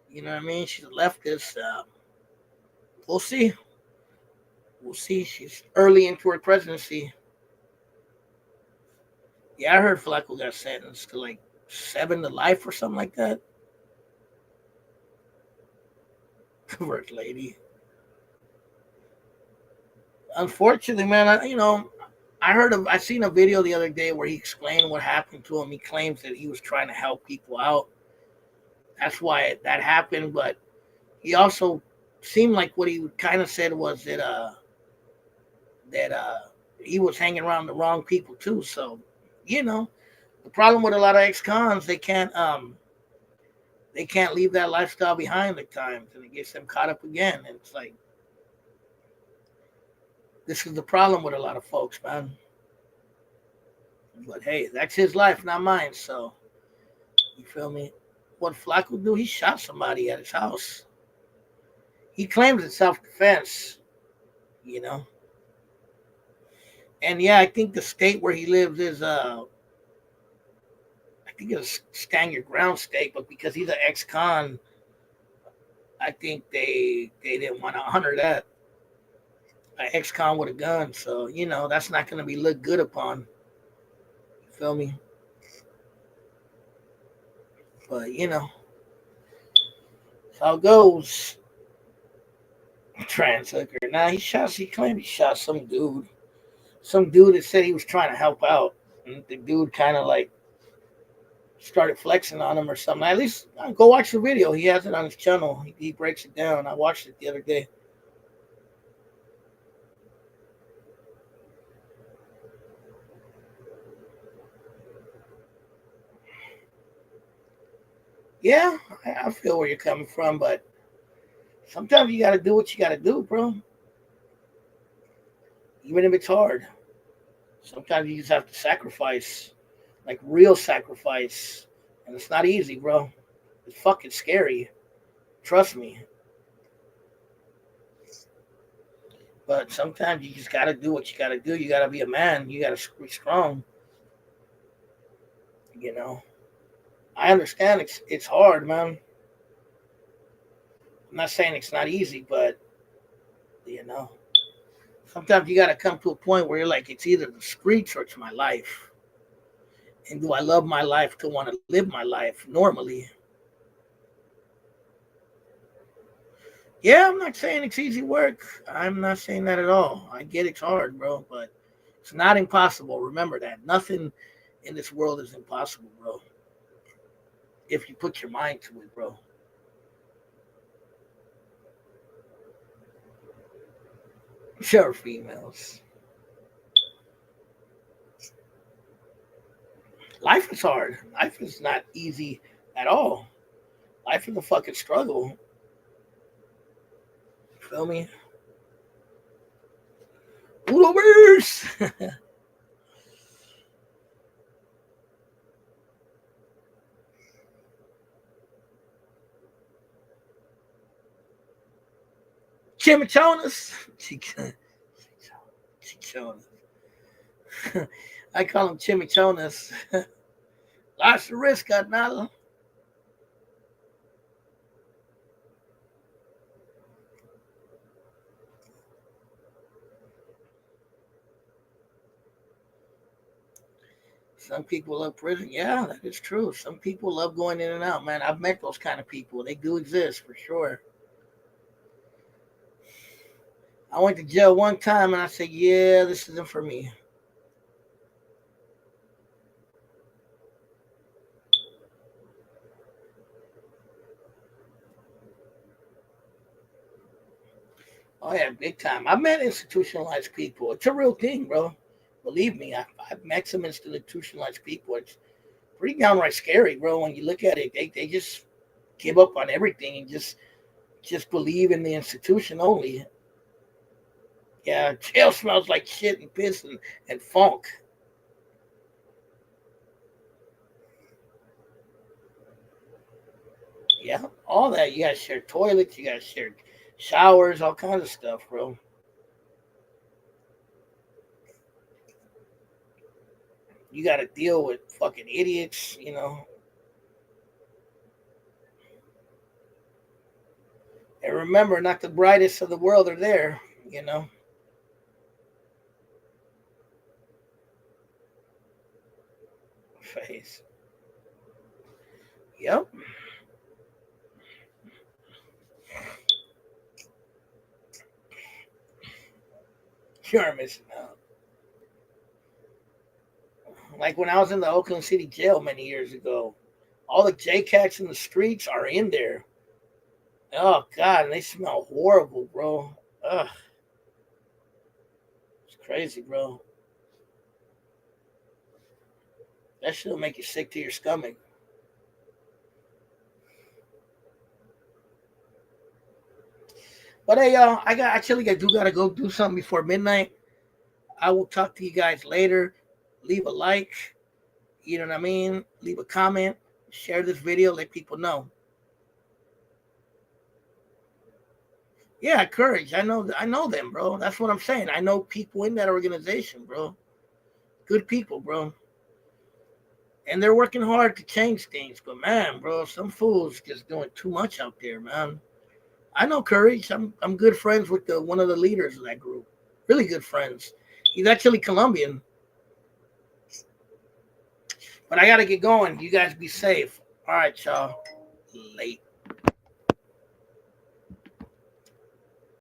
You know what I mean? She's a leftist. We'll see. We'll see. She's early into her presidency. Yeah, I heard Flacco got sentenced to like 7 to life or something like that. First lady. Unfortunately, man, I seen a video the other day where he explained what happened to him. He claims that he was trying to help people out. That's why that happened. But he also seemed like what he kind of said was that he was hanging around the wrong people too. So, the problem with a lot of ex-cons, they can't leave that lifestyle behind at times, and it gets them caught up again. And it's like, this is the problem with a lot of folks, man. But hey, that's his life, not mine. So, you feel me? What Flacco do? He shot somebody at his house. He claims it's self-defense, you know. And yeah, I think the state where he lives is I think it's stand your ground state, but because he's an ex-con, I think they didn't want to honor that. An ex-con with a gun, so that's not going to be looked good upon. You feel me? But that's how it goes. Trans hooker. Now he claimed he shot some dude. Some dude that said he was trying to help out. And the dude kind of like started flexing on him or something. At least go watch the video. He has it on his channel. He breaks it down. I watched it the other day. Yeah, I feel where you're coming from, but sometimes you got to do what you got to do, bro. Even if it's hard. Sometimes you just have to sacrifice, like real sacrifice. And it's not easy, bro. It's fucking scary. Trust me. But sometimes you just got to do what you got to do. You got to be a man. You got to be strong. You know, I understand it's hard, man. I'm not saying it's not easy, but you know, sometimes you got to come to a point where you're like, it's either the streets or it's my life. And do I love my life to want to live my life normally? Yeah, I'm not saying it's easy work. I'm not saying that at all. I get it's hard, bro, but it's not impossible. Remember that. Nothing in this world is impossible, bro. If you put your mind to it, bro. Sure, females. Life is hard. Life is not easy at all. Life is a fucking struggle. You feel me? Udoverse! Chimichonas. Chimichonas. I call them chimichonas. Lots of risk, carnal. Some people love prison. Yeah, that is true. Some people love going in and out, man. I've met those kind of people. They do exist for sure. I went to jail one time and I said, yeah, this isn't for me. Oh, yeah, big time. I've met institutionalized people. It's a real thing, bro. Believe me, I've met some institutionalized people. It's pretty downright scary, bro. When you look at it, they just give up on everything and just believe in the institution only. Yeah, jail smells like shit and piss and funk. Yeah, all that. You gotta share toilets, you gotta share showers, all kinds of stuff, bro. You gotta deal with fucking idiots, you know. And remember, not the brightest of the world are there, you know. Face. Yep. You're missing out. Like when I was in the Oakland City jail many years ago, all the J cats in the streets are in there. Oh God, and they smell horrible, bro. Ugh, it's crazy, bro. That shit'll make you sick to your stomach. But hey, y'all, I actually I do gotta go do something before midnight. I will talk to you guys later. Leave a like, you know what I mean? Leave a comment, share this video, let people know. Yeah, courage. I know them, bro. That's what I'm saying. I know people in that organization, bro. Good people, bro. And they're working hard to change things. But man, bro, some fools just doing too much out there, man. I know courage. I'm good friends with the one of the leaders of that group. Really good friends. He's actually Colombian. But I gotta get going. You guys be safe. All right, y'all. Late.